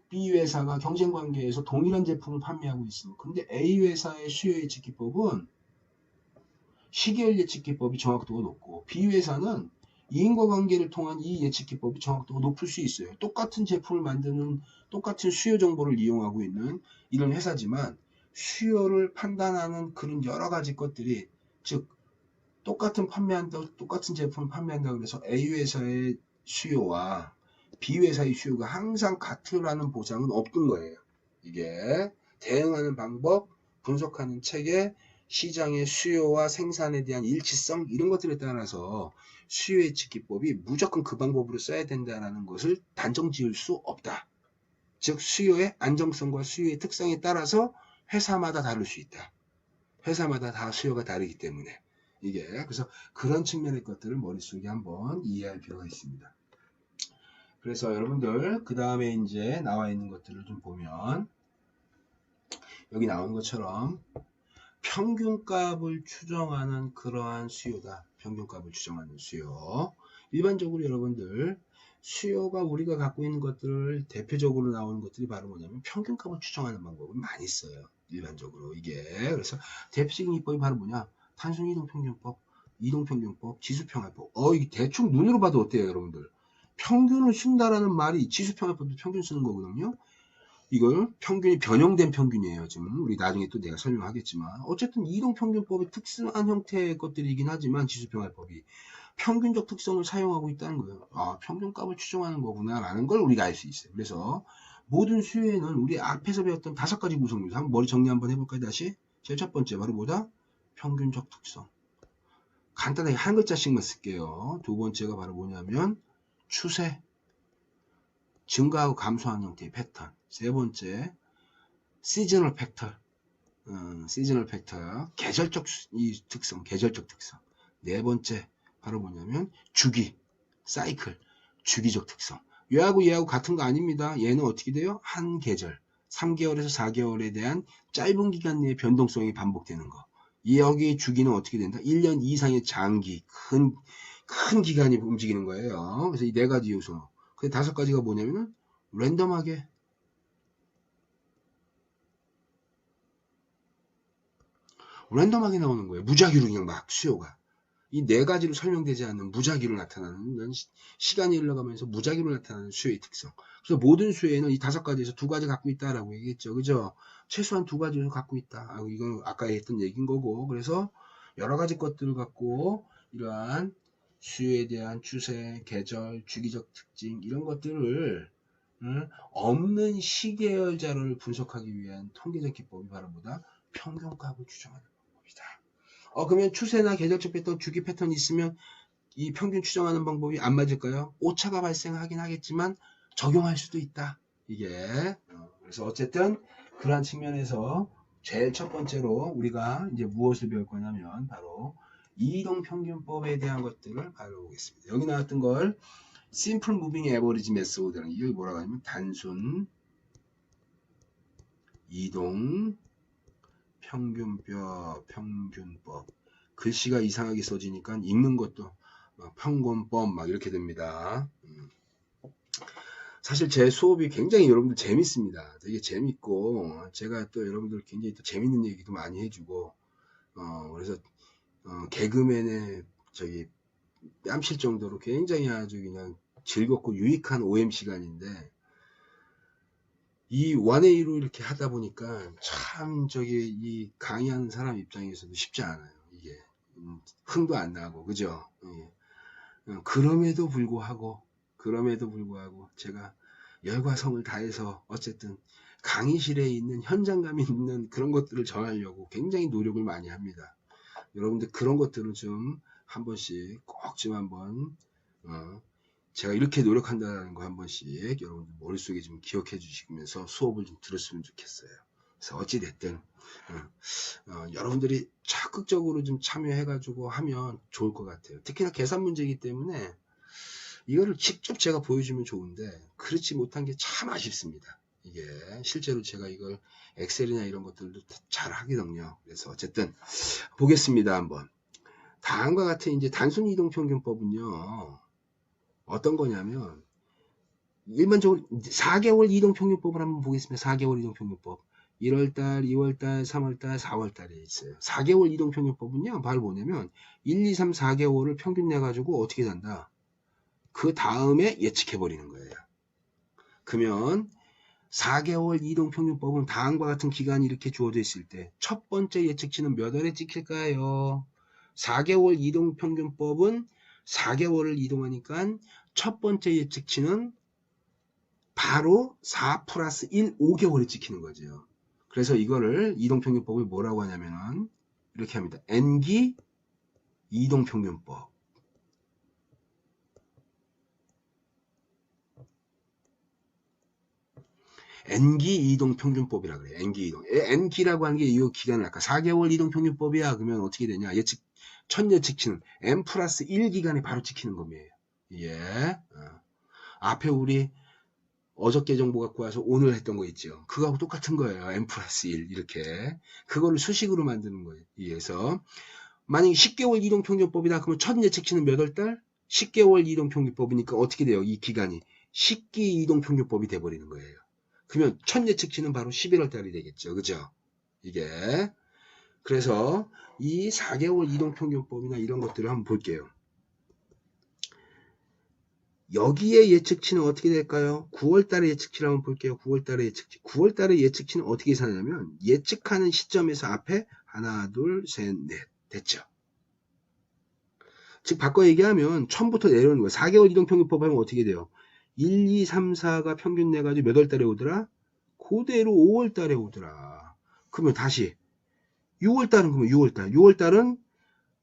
B 회사가 경쟁 관계에서 동일한 제품을 판매하고 있어. 근데 A 회사의 수요 예측 기법은 시계열 예측 기법이 정확도가 높고 B 회사는 인과관계를 통한 이 예측 기법이 정확도가 높을 수 있어요. 똑같은 제품을 만드는 똑같은 수요 정보를 이용하고 있는 이런 회사지만 수요를 판단하는 그런 여러 가지 것들이 즉 똑같은 제품을 판매한다 그래서 A 회사의 수요와 B 회사의 수요가 항상 같으라는 보장은 없던 거예요. 이게 대응하는 방법, 분석하는 체계, 시장의 수요와 생산에 대한 일치성 이런 것들에 따라서 수요 예측 기법이 무조건 그 방법으로 써야 된다는 것을 단정 지을 수 없다. 즉 수요의 안정성과 수요의 특성에 따라서 회사마다 다를 수 있다. 회사마다 다 수요가 다르기 때문에 이게 그래서 그런 측면의 것들을 머릿속에 한번 이해할 필요가 있습니다. 그래서 여러분들 그 다음에 이제 나와 있는 것들을 좀 보면 여기 나오는 것처럼 평균값을 추정하는 그러한 수요다. 평균값을 추정하는 수요. 일반적으로 여러분들 수요가 우리가 갖고 있는 것들을 대표적으로 나오는 것들이 바로 뭐냐면 평균값을 추정하는 방법을 많이 써요. 일반적으로 이게 그래서 대표적인 기법이 바로 뭐냐? 단순 이동평균법, 이동평균법, 지수평화법. 이게 대충 눈으로 봐도 어때요, 여러분들? 평균을 쓴다라는 말이 지수평화법도 평균 쓰는 거거든요. 이걸 평균이 변형된 평균이에요. 지금 우리 나중에 또 내가 설명하겠지만 어쨌든 이동평균법의 특수한 형태의 것들이긴 하지만 지수평화법이 평균적 특성을 사용하고 있다는 거예요. 평균값을 추정하는 거구나 라는 걸 우리가 알 수 있어요. 그래서 모든 수요에는 우리 앞에서 배웠던 5가지 구성요소 한번 머리 정리 한번 해볼까요? 다시 제일 첫 번째 바로 뭐다? 평균적 특성. 간단하게 한 글자씩만 쓸게요. 두 번째가 바로 뭐냐면 추세, 증가하고 감소하는 형태의 패턴. 세 번째, 시즈널 팩터. 시즈널 팩터. 계절적 특성. 네 번째, 바로 뭐냐면 주기, 사이클, 주기적 특성. 얘하고 같은 거 아닙니다. 얘는 어떻게 돼요? 한 계절, 3개월에서 4개월에 대한 짧은 기간 내에 변동성이 반복되는 거. 여기의 주기는 어떻게 된다? 1년 이상의 장기, 큰 기간이 움직이는 거예요. 그래서 이 4가지 요소. 그 5가지가 뭐냐면은 랜덤하게 나오는 거예요. 무작위로 그냥 막 수요가. 이 4가지로 설명되지 않는 무작위로 나타나는 시간이 흘러가면서 무작위로 나타나는 수요의 특성. 그래서 모든 수요에는 이 5가지에서 2가지 갖고 있다라고 얘기했죠. 그죠? 최소한 2가지를 갖고 있다. 이건 아까 했던 얘기인 거고. 그래서 여러 가지 것들을 갖고 이러한 수요에 대한 추세, 계절, 주기적 특징 이런 것들을 없는 시계열 자료를 분석하기 위한 통계적 기법이 바로 뭐다? 평균값을 추정하는 방법이다. 그러면 추세나 계절적 패턴, 주기 패턴이 있으면 이 평균 추정하는 방법이 안 맞을까요? 오차가 발생하긴 하겠지만 적용할 수도 있다. 이게 그래서 어쨌든 그러한 측면에서 제일 첫 번째로 우리가 이제 무엇을 배울 거냐면 바로 이동평균법에 대한 것들을 배워보겠습니다. 여기 나왔던 걸 Simple Moving Average Method라는 이걸 뭐라고 하냐면 단순 이동 평균법. 글씨가 이상하게 써지니까 읽는 것도 평균법 막 이렇게 됩니다. 사실 제 수업이 굉장히 여러분들 재밌습니다. 되게 재밌고 제가 또 여러분들 굉장히 또 재밌는 얘기도 많이 해주고 그래서 개그맨의 뺨칠 정도로 굉장히 아주 그냥 즐겁고 유익한 OM 시간인데 이 원웨이로 이렇게 하다 보니까 참 이 강의하는 사람 입장에서도 쉽지 않아요. 이게 흥도 안 나고, 그죠? 그럼에도 불구하고 제가 열과 성을 다해서 어쨌든 강의실에 있는 현장감이 있는 그런 것들을 전하려고 굉장히 노력을 많이 합니다. 여러분들 그런 것들은 좀 한 번씩 꼭 좀 한번 제가 이렇게 노력한다는 거 한 번씩 여러분들 머릿속에 좀 기억해 주시면서 수업을 좀 들었으면 좋겠어요. 그래서 어찌됐든 여러분들이 적극적으로 좀 참여해가지고 하면 좋을 것 같아요. 특히나 계산 문제이기 때문에 이거를 직접 제가 보여주면 좋은데 그렇지 못한 게 참 아쉽습니다. 이게 실제로 제가 이걸 엑셀이나 이런 것들도 잘 하거든요. 그래서 어쨌든 보겠습니다. 한번 다음과 같은 이제 단순 이동평균법은요 어떤 거냐면 일반적으로 4개월 이동평균법을 한번 보겠습니다. 4개월 이동평균법 1월달, 2월달, 3월달, 4월달에 있어요. 4개월 이동평균법은요 바로 뭐냐면 1, 2, 3, 4개월을 평균 내가지고 어떻게 된다 그 다음에 예측해 버리는 거예요. 그러면 4개월 이동평균법은 다음과 같은 기간이 이렇게 주어져 있을 때 첫 번째 예측치는 몇 월에 찍힐까요? 4개월 이동평균법은 4개월을 이동하니까 첫 번째 예측치는 바로 4 플러스 1, 5개월에 찍히는 거죠. 그래서 이거를 이동평균법을 뭐라고 하냐면은 이렇게 합니다. N기 이동평균법. N기 이동평균법이라 그래요. N기 이동. N기라고 하는 게 이 기간을 아까 4개월 이동평균법이야. 그러면 어떻게 되냐. 첫 예측치는 N 플러스 1기간에 바로 찍히는 겁니다. 예. 앞에 우리 어저께 정보 갖고 와서 오늘 했던 거 있죠. 그거하고 똑같은 거예요. N 플러스 1 이렇게. 그거를 수식으로 만드는 거예요. 그래서 만약에 10개월 이동평균법이다. 그러면 첫 예측치는 몇 월 달? 10개월 이동평균법이니까 어떻게 돼요? 이 기간이 10기 이동평균법이 돼버리는 거예요. 그러면 첫 예측치는 바로 11월 달이 되겠죠. 그죠? 이게. 그래서 이 4개월 이동평균법이나 이런 것들을 한번 볼게요. 여기에 예측치는 어떻게 될까요? 9월달의 예측치를 한번 볼게요. 9월달의 예측치. 9월달의 예측치는 어떻게 계산하냐면 예측하는 시점에서 앞에 하나, 둘, 셋, 넷 됐죠. 즉 바꿔 얘기하면 처음부터 내려오는 거예요. 4개월 이동평균법 하면 어떻게 돼요? 1, 2, 3, 4가 평균 내가지고 몇 월달에 오더라? 그대로 5월달에 오더라. 그러면 다시 6월달은 그러면 6월달. 6월달은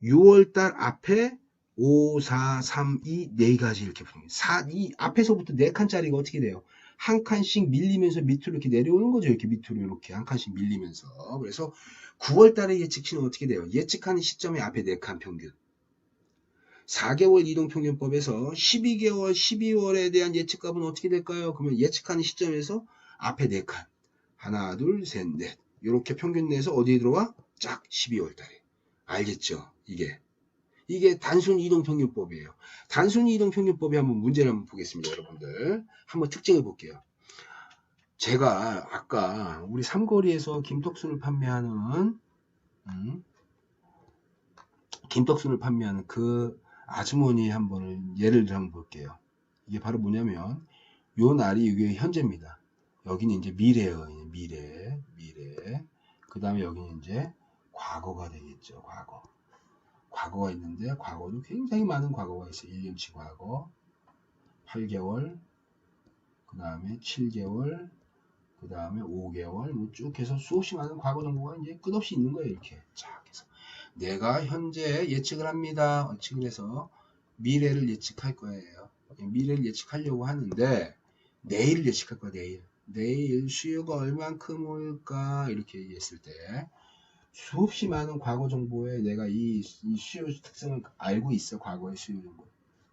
6월달 앞에 5, 4, 3, 2, 4가지 이렇게 붙는 거예요. 이 앞에서부터 4칸짜리가 어떻게 돼요? 한 칸씩 밀리면서 밑으로 이렇게 내려오는 거죠. 이렇게 밑으로 이렇게 한 칸씩 밀리면서. 그래서 9월달의 예측치는 어떻게 돼요? 예측하는 시점에 앞에 4칸 평균. 4개월 이동평균법에서 12개월, 12월에 대한 예측값은 어떻게 될까요? 그러면 예측하는 시점에서 앞에 4칸. 하나, 둘, 셋, 넷. 이렇게 평균 내서 어디에 들어와? 짝 12월 달에. 알겠죠? 이게 단순 이동평균법이에요. 단순 이동평균법에 한번 문제를 한번 보겠습니다. 여러분들. 한번 특징을 볼게요. 제가 아까 우리 삼거리에서 김떡순을 판매하는 그 아주머니 한번 예를 들어 한번 볼게요. 이게 바로 뭐냐면 요 날이 이게 현재입니다. 여기는 이제 미래예요. 미래. 그 다음에 여기는 이제 과거가 되겠죠. 과거가 있는데 과거도 굉장히 많은 과거가 있어요. 1년치 과거, 8개월, 그 다음에 7개월, 그 다음에 5개월, 뭐 쭉 해서 수없이 많은 과거 정보가 이제 끝없이 있는 거예요. 이렇게 쫙 해서 내가 현재 예측을 합니다. 예측을 해서 미래를 예측할 거예요. 미래를 예측하려고 하는데 내일을 예측할 거야. 내일 수요가 얼만큼 올까 이렇게 얘기했을 때 수없이 많은 과거 정보에 내가 이 수요 특성을 알고 있어. 과거의 수요 정보.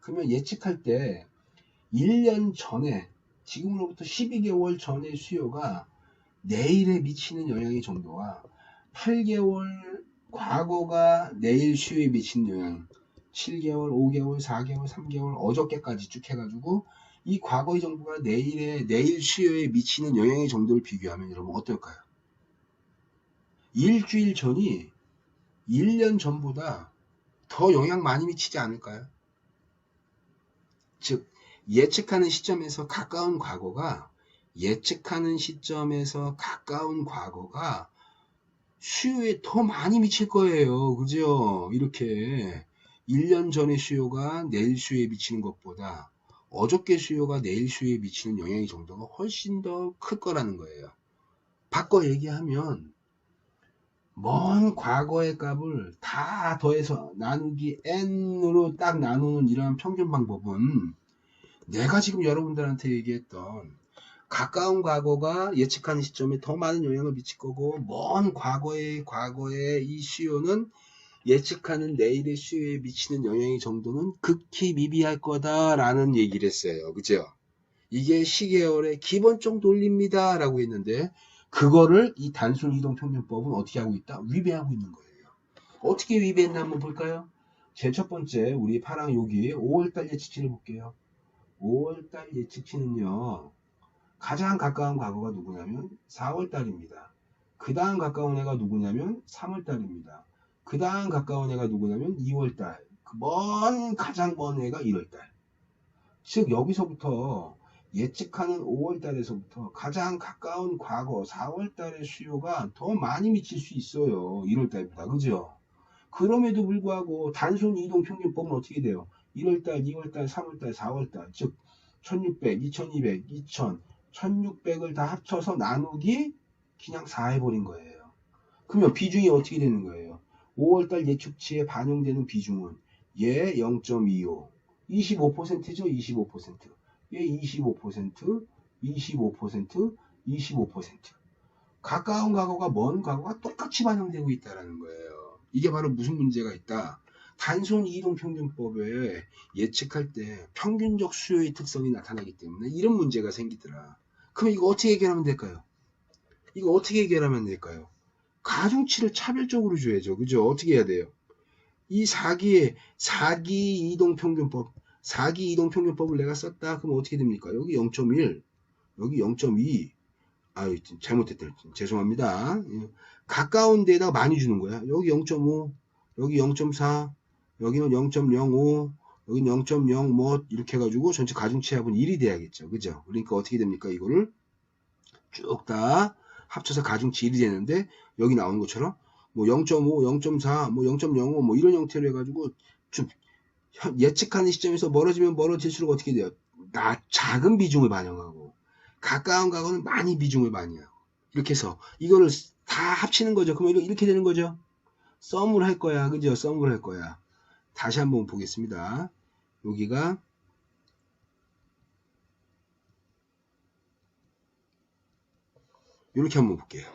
그러면 예측할 때 1년 전에 지금으로부터 12개월 전의 수요가 내일에 미치는 영향의 정도와 8개월 과거가 내일 수요에 미치는 영향 7개월, 5개월, 4개월, 3개월 어저께까지 쭉 해가지고 이 과거의 정보가 내일 수요에 미치는 영향의 정도를 비교하면 여러분 어떨까요? 일주일 전이 1년 전보다 더 영향 많이 미치지 않을까요? 즉 예측하는 시점에서 가까운 과거가 수요에 더 많이 미칠 거예요. 그죠? 이렇게 1년 전의 수요가 내일 수요에 미치는 것보다 어저께 수요가 내일 수요에 미치는 영향의 정도가 훨씬 더 클 거라는 거예요. 바꿔 얘기하면 먼 과거의 값을 다 더해서 나누기 n으로 딱 나누는 이러한 평균 방법은 내가 지금 여러분들한테 얘기했던 가까운 과거가 예측하는 시점에 더 많은 영향을 미칠 거고, 먼 과거의 이 수요는 예측하는 내일의 수요에 미치는 영향의 정도는 극히 미비할 거다라는 얘기를 했어요. 그죠? 이게 시계열의 기본적 논리입니다 라고 했는데, 그거를 이 단순 이동평균법은 어떻게 하고 있다? 위배하고 있는 거예요. 어떻게 위배했나 한번 볼까요? 제일 첫 번째, 우리 파랑 여기 5월달 예측치를 볼게요. 5월달 예측치는요, 가장 가까운 과거가 누구냐면 4월달입니다. 그 다음 가까운 애가 누구냐면 3월달입니다. 그 다음 가까운 애가 누구냐면 2월달. 가장 먼 애가 1월달. 즉 여기서부터 예측하는 5월달에서부터 가장 가까운 과거 4월달의 수요가 더 많이 미칠 수 있어요. 1월달보다. 그죠? 그럼에도 불구하고 단순 이동평균법은 어떻게 돼요? 1월달, 2월달, 3월달, 4월달. 즉 1600, 2200, 2000, 1600을 다 합쳐서 나누기 그냥 4 해버린 거예요. 그러면 비중이 어떻게 되는 거예요? 5월달 예측치에 반영되는 비중은 얘 0.25, 25%죠. 25%. 얘 25%, 25%, 25%. 가까운 과거가 먼 과거가 똑같이 반영되고 있다는 거예요. 이게 바로 무슨 문제가 있다? 단순 이동평균법에 예측할 때 평균적 수요의 특성이 나타나기 때문에 이런 문제가 생기더라. 그럼 이거 어떻게 해결하면 될까요? 이거 어떻게 해결하면 될까요? 가중치를 차별적으로 줘야죠. 그죠? 어떻게 해야 돼요? 이 4기 이동평균법을 내가 썼다. 그럼 어떻게 됩니까? 여기 0.1, 여기 0.2. 아유, 잘못했다. 죄송합니다. 가까운 데다가 많이 주는 거야. 여기 0.5, 여기 0.4, 여기는 0.05, 여기는 0.0, 뭐, 이렇게 해가지고 전체 가중치합은 1이 돼야겠죠. 그죠? 그러니까 어떻게 됩니까? 이거를 쭉 다 합쳐서 가중치 1이 되는데, 여기 나오는 것처럼, 뭐 0.5, 0.4, 뭐 0.05, 뭐 이런 형태로 해가지고, 좀 예측하는 시점에서 멀어지면 멀어질수록 어떻게 돼요? 작은 비중을 반영하고, 가까운 과거는 많이 비중을 많이 하고, 이렇게 해서 이거를 다 합치는 거죠. 그러면 이렇게 되는 거죠. 썸을 할 거야. 그죠? 썸을 할 거야. 다시 한번 보겠습니다. 여기가 이렇게 한번 볼게요.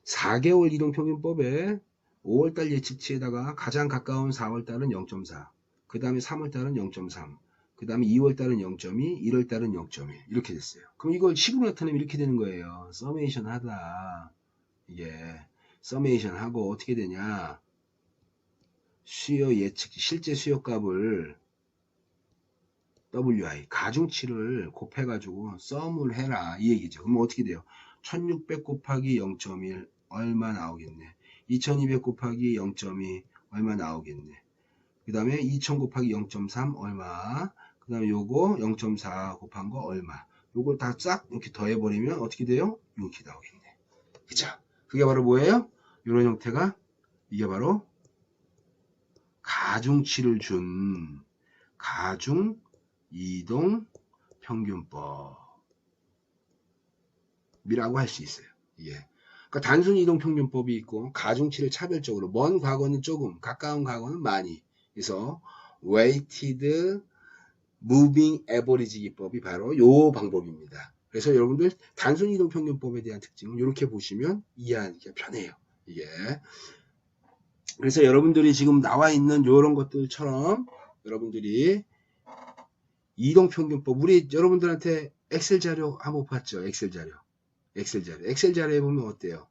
4개월 이동평균법에 5월달 예측치에다가 가장 가까운 4월달은 0.4, 그 다음에 3월달은 0.3, 그 다음에 2월달은 0.2, 1월달은 0.1 이렇게 됐어요. 그럼 이걸 식으로 나타내면 이렇게 되는 거예요. 서메이션 하다. 이게 서메이션 하고 어떻게 되냐, 수요 예측 실제 수요값을 WI 가중치를 곱해가지고 썸을 해라 이 얘기죠. 그럼 어떻게 돼요? 1600 곱하기 0.1 얼마 나오겠네. 2200 곱하기 0.2 얼마 나오겠네. 그 다음에 2000 곱하기 0.3 얼마, 그 다음에 요거 0.4 곱한 거 얼마, 요걸 다 싹 이렇게 더해버리면 어떻게 돼요? 이렇게 나오겠네. 그쵸? 그게 바로 뭐예요? 이런 형태가 이게 바로 가중치를 준 가중 이동 평균법이라고 할 수 있어요. 예. 그러니까 단순 이동 평균법이 있고 가중치를 차별적으로 먼 과거는 조금, 가까운 과거는 많이. 그래서 weighted moving average 기법이 바로 요 방법입니다. 그래서 여러분들 단순 이동 평균법에 대한 특징은 이렇게 보시면 이해하기가 편해요. 이게. 그래서 여러분들이 지금 나와 있는 이런 것들처럼 여러분들이 이동평균법, 우리 여러분들한테 엑셀 자료 한번 봤죠? 엑셀 자료에 보면 어때요?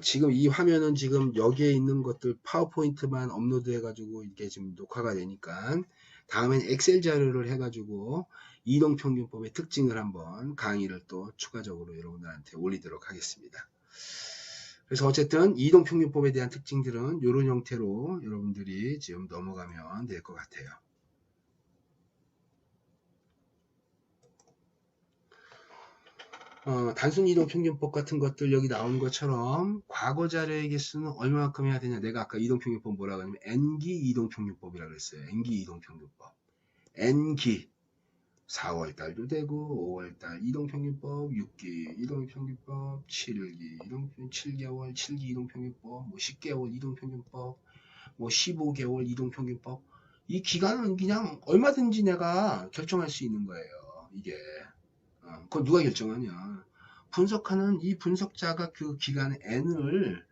지금 이 화면은 지금 여기에 있는 것들 파워포인트만 업로드 해가지고 이게 지금 녹화가 되니까 다음엔 엑셀 자료를 해가지고 이동평균법의 특징을 한번 강의를 또 추가적으로 여러분들한테 올리도록 하겠습니다. 그래서 어쨌든 이동평균법에 대한 특징들은 이런 형태로 여러분들이 지금 넘어가면 될 것 같아요. 단순 이동평균법 같은 것들 여기 나오는 것처럼 과거 자료의 개수는 얼마만큼 해야 되냐. 내가 아까 이동평균법 뭐라고 하냐면 N기 이동평균법이라고 그랬어요. N기 이동평균법. N기 4월달도 되고 5월달 이동평균법 6기 이동평균법 7기 이동평균 7개월 7기 이동평균법 뭐 10개월 이동평균법 뭐 15개월 이동평균법 이 기간은 그냥 얼마든지 내가 결정할 수 있는 거예요. 이게 그건 누가 결정하냐. 분석하는 이 분석자가 그 기간의 N을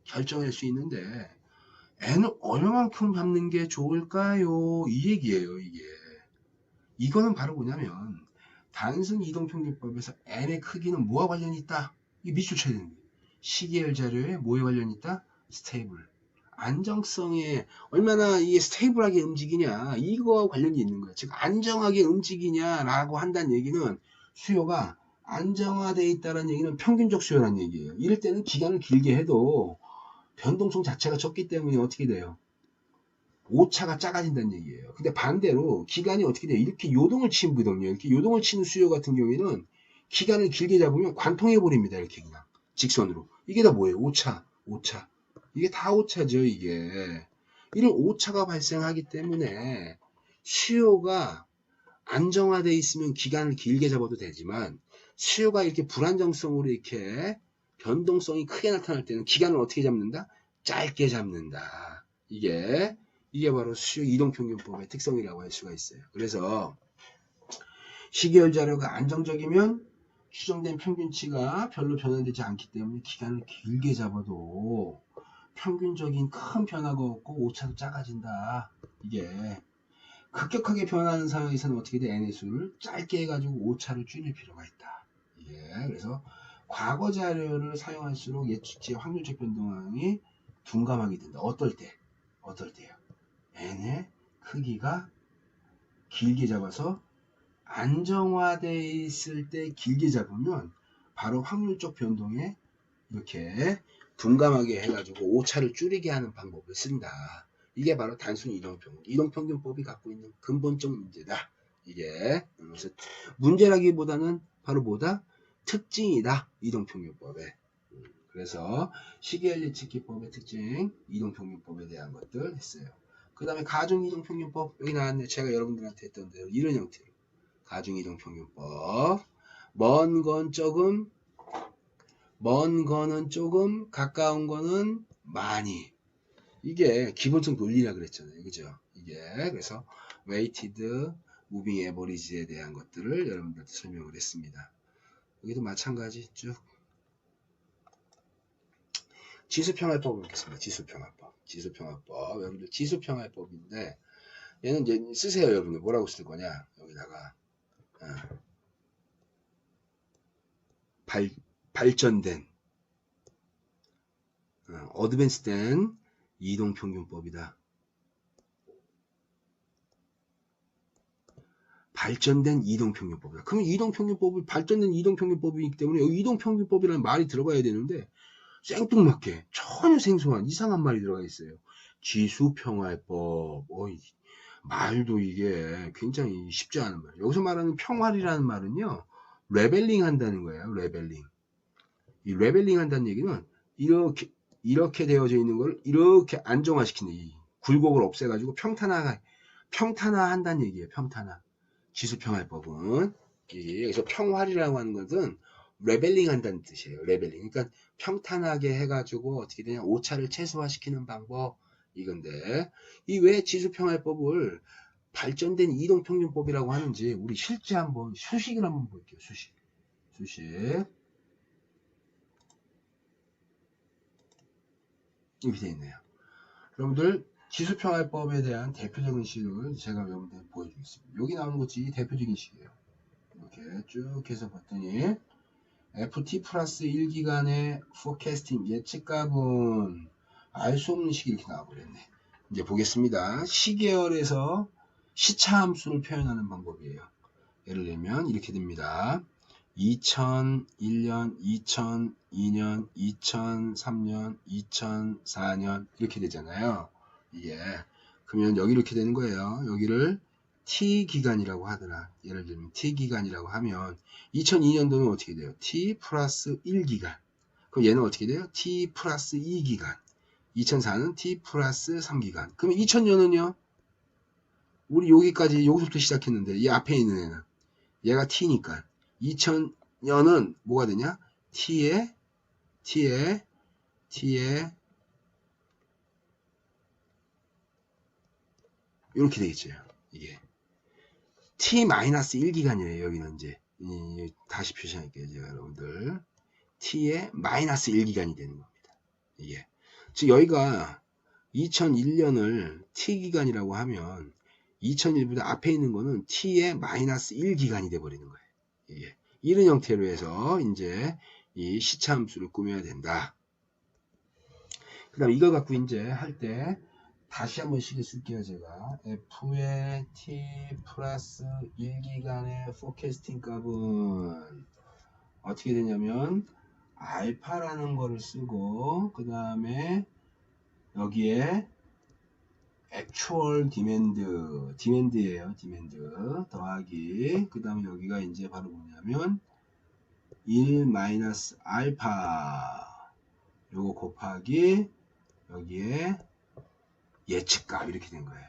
결정할 수 있는데 N을 얼마만큼 잡는 게 좋을까요? 이 얘기예요. 이거는 바로 뭐냐면 단순 이동평균법에서 N의 크기는 뭐와 관련이 있다? 이게 밑줄 쳐야 되는 거예요. 시계열 자료에 뭐에 관련이 있다? 스테이블. 안정성에 얼마나 이게 스테이블하게 움직이냐 이거와 관련이 있는 거예요. 즉 안정하게 움직이냐라고 한다는 얘기는 수요가 안정화되어 있다는 얘기는 평균적 수요라는 얘기예요. 이럴 때는 기간을 길게 해도 변동성 자체가 적기 때문에 어떻게 돼요? 오차가 작아진다는 얘기예요. 근데 반대로 기간이 어떻게 돼요? 이렇게 요동을 치는 거거든요. 이렇게 요동을 치는 수요 같은 경우에는 기간을 길게 잡으면 관통해 버립니다. 이렇게 그냥 직선으로. 이게 다 뭐예요? 오차. 이게 다 오차죠. 이게 이런 오차가 발생하기 때문에 수요가 안정화되어 있으면 기간을 길게 잡아도 되지만 수요가 이렇게 불안정성으로 이렇게 변동성이 크게 나타날 때는 기간을 어떻게 잡는다? 짧게 잡는다. 이게 바로 수요 이동평균법의 특성이라고 할 수가 있어요. 그래서 시계열 자료가 안정적이면 추정된 평균치가 별로 변화되지 않기 때문에 기간을 길게 잡아도 평균적인 큰 변화가 없고 오차도 작아진다. 이게 급격하게 변하는 상황에서는 어떻게 돼? N의 수를 짧게 해가지고 오차를 줄일 필요가 있다. 그래서 과거 자료를 사용할수록 예측치의 확률적 변동이 둔감하게 된다. 어떨 때요? N의 크기가 길게 잡아서 안정화되어 있을 때 길게 잡으면 바로 확률적 변동에 이렇게 둔감하게 해가지고 오차를 줄이게 하는 방법을 쓴다. 이게 바로 단순 이동평균법이 갖고 있는 근본적 문제다. 이게 그래서 문제라기보다는 바로 뭐다? 특징이다. 이동평균법의. 그래서 시계열 예측기법의 특징, 이동평균법에 대한 것들 했어요. 그 다음에 가중이동평균법 여기 나왔네. 제가 여러분들한테 했던 대로 이런 형태로 가중이동평균법 먼 거는 조금 가까운 거는 많이 이게 기본적 논리라 그랬잖아요. 그죠? 이게 그래서 weighted moving average에 대한 것들을 여러분들한테 설명을 했습니다. 여기도 마찬가지 쭉 지수평활법 보겠습니다. 지수평활법 여러분들 지수평활법인데 얘는 이제 쓰세요. 여러분들 뭐라고 쓸 거냐 여기다가 발전된 어드밴스된 이동평균법이다. 발전된 이동평균법이다. 그러면 발전된 이동평균법이기 때문에 여기 이동평균법이라는 말이 들어가야 되는데 생뚱맞게 전혀 생소한 이상한 말이 들어가 있어요. 지수평활법. 말도 이게 굉장히 쉽지 않은 말이에요. 여기서 말하는 평활이라는 말은요. 레벨링 한다는 거예요. 레벨링. 이 레벨링 한다는 얘기는 이렇게 되어져 있는 걸 이렇게 안정화시키는 이 굴곡을 없애가지고 평탄화 한다는 얘기예요. 평탄화. 지수평활법은 그래서 평활이라고 하는 것은 레벨링 한다는 뜻이에요. 레벨링. 그러니까 평탄하게 해가지고 어떻게 되냐 오차를 최소화시키는 방법 이건데 이 왜 지수평활법을 발전된 이동평균법이라고 하는지 우리 실제 한번 수식을 한번 볼게요. 수식 이렇게 되어 있네요. 여러분들 지수평활법에 대한 대표적인 식을 제가 여러분들 보여주겠습니다. 여기 나오는 것이 대표적인 식이에요. 이렇게 쭉 해서 봤더니 FT 플러스 1기간의 포캐스팅 예측값은 알 수 없는 식이 이렇게 나와버렸네. 이제 보겠습니다. 시계열에서 시차함수를 표현하는 방법이에요. 예를 들면 이렇게 됩니다. 2001년, 2002년, 2003년, 2004년 이렇게 되잖아요. 이게 그러면 여기 이렇게 되는 거예요. 여기를 T 기간이라고 하더라. 예를 들면 T 기간이라고 하면 2002년도는 어떻게 돼요? T 플러스 1기간. 그럼 얘는 어떻게 돼요? T 플러스 2기간. 2004는 T 플러스 3기간. 그러면 2000년은요? 우리 여기서부터 시작했는데 이 앞에 있는 애는 얘가 T니까 2000년은 뭐가 되냐? T에 이렇게 되겠죠. 이게 T-1기간이에요. 여기는 이제 다시 표시할게요. 제가 여러분들 T의 마이너스 1기간이 되는 겁니다. 이게 즉 여기가 2001년을 T기간이라고 하면 2001보다 앞에 있는 거는 T의 마이너스 1기간이 돼버리는 거예요. 이게 이런 형태로 해서 이제 이 시차함수를 꾸며야 된다. 그 다음에 이거 갖고 이제 할 때 다시 한번 식을 쓸게요. 제가 F의 T 플러스 1기간의 포캐스팅 값은 어떻게 되냐면 알파라는 거를 쓰고 그 다음에 여기에 액추얼 디맨드예요. 디맨드 더하기 그 다음에 여기가 이제 바로 뭐냐면 1 마이너스 알파 요거 곱하기 여기에 예측값 이렇게 된 거예요.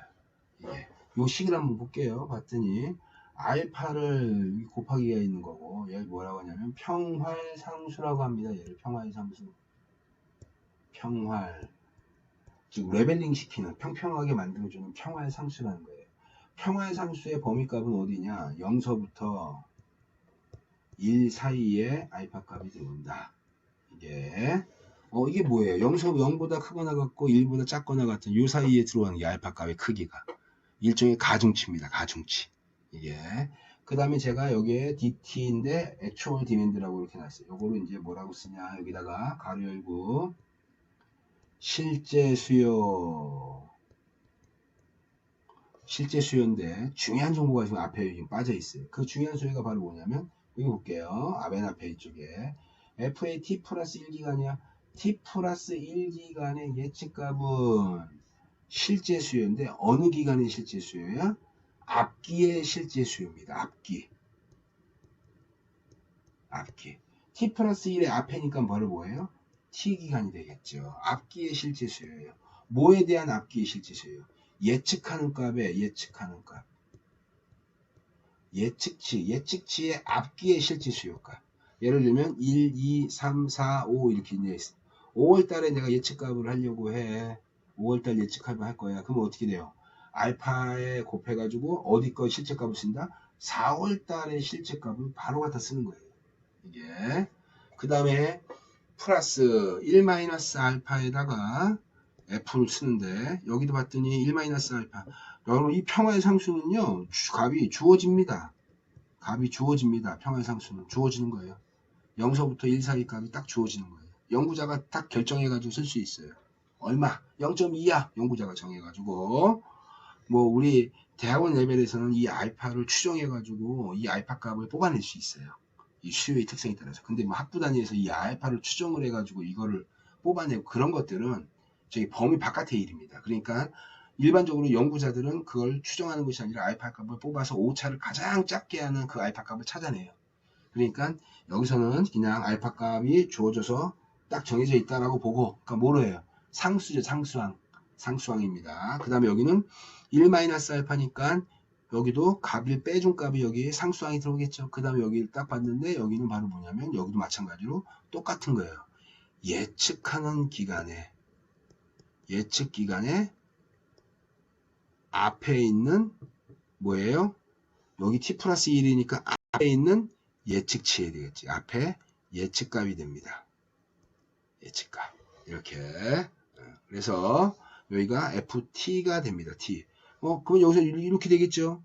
예. 요 식을 한번 볼게요. 봤더니 알파를 곱하기가 있는 거고 얘를 뭐라고 하냐면 평활상수라고 합니다. 얘를 평활상수. 평활 즉 레벨링 시키는 평평하게 만들어주는 평활상수라는 거예요. 평활상수의 범위값은 어디냐? 0서부터 1 사이에 알파 값이 들어온다. 이게 뭐예요? 0보다 크거나 같고 1보다 작거나 같은 요 사이에 들어가는 게 알파 값의 크기가 일종의 가중치입니다. 가중치. 이게 그 다음에 제가 여기에 DT인데 액추얼 디맨드라고 이렇게 놨어요. 요거를 이제 뭐라고 쓰냐? 여기다가 가로 열고 실제 수요인데 중요한 정보가 지금 앞에 지금 빠져 있어요. 그 중요한 수요가 바로 뭐냐면 여기 볼게요. 맨 앞에 이쪽에 FA T 플러스 1기간이야. T 플러스 1기간의 예측값은 실제 수요인데 어느 기간의 실제 수요야? 앞기의 실제 수요입니다. 앞기. T 플러스 1의 앞에니까 바로 뭐예요? T기간이 되겠죠. 앞기의 실제 수요예요. 뭐에 대한 앞기의 실제 수요? 예측하는 값에 예측하는 값. 예측치의 앞기의 실제 수요값. 예를 들면 1, 2, 3, 4, 5 이렇게 있어. 5월달에 내가 예측값을 하려고 해. 5월달 예측값을 할 거야. 그럼 어떻게 돼요? 알파에 곱해가지고 어디 거 실제값을 쓴다? 4월달의 실제값을 바로 갖다 쓰는 거예요. 이게 그 다음에 플러스 1 마이너스 알파에다가 F를 쓰는데 여기도 봤더니 1 마이너스 알파. 여러분 이 평화의 상수는요 값이 주어집니다. 평화의 상수는 주어지는 거예요. 0서부터 1 사이 값이 딱 주어지는 거예요. 연구자가 딱 결정해가지고 쓸 수 있어요. 얼마? 0.2야. 연구자가 정해가지고 뭐 우리 대학원 레벨에서는 이 알파를 추정해가지고 이 알파 값을 뽑아낼 수 있어요. 이 수요의 특성에 따라서. 근데 뭐 학부 단위에서 이 알파를 추정을 해가지고 이거를 뽑아내고 그런 것들은 저희 범위 바깥의 일입니다. 그러니까 일반적으로 연구자들은 그걸 추정하는 것이 아니라 알파 값을 뽑아서 오차를 가장 작게 하는 그 알파 값을 찾아내요. 그러니까 여기서는 그냥 알파 값이 주어져서 딱 정해져 있다라고 보고, 그러니까 뭐로 해요? 상수죠, 상수항입니다. 그 다음에 여기는 1-알파니까 여기도 값을 빼준 값이 여기 상수항이 들어오겠죠. 그 다음에 여기를 딱 봤는데 여기는 바로 뭐냐면 여기도 마찬가지로 똑같은 거예요. 예측하는 기간에 앞에 있는 뭐예요? 여기 t 플러스 1이니까 앞에 있는 예측치에 되겠지. 앞에 예측값이 됩니다. 예측값. 이렇게. 그래서 여기가 ft가 됩니다. t. 그럼 여기서 이렇게 되겠죠.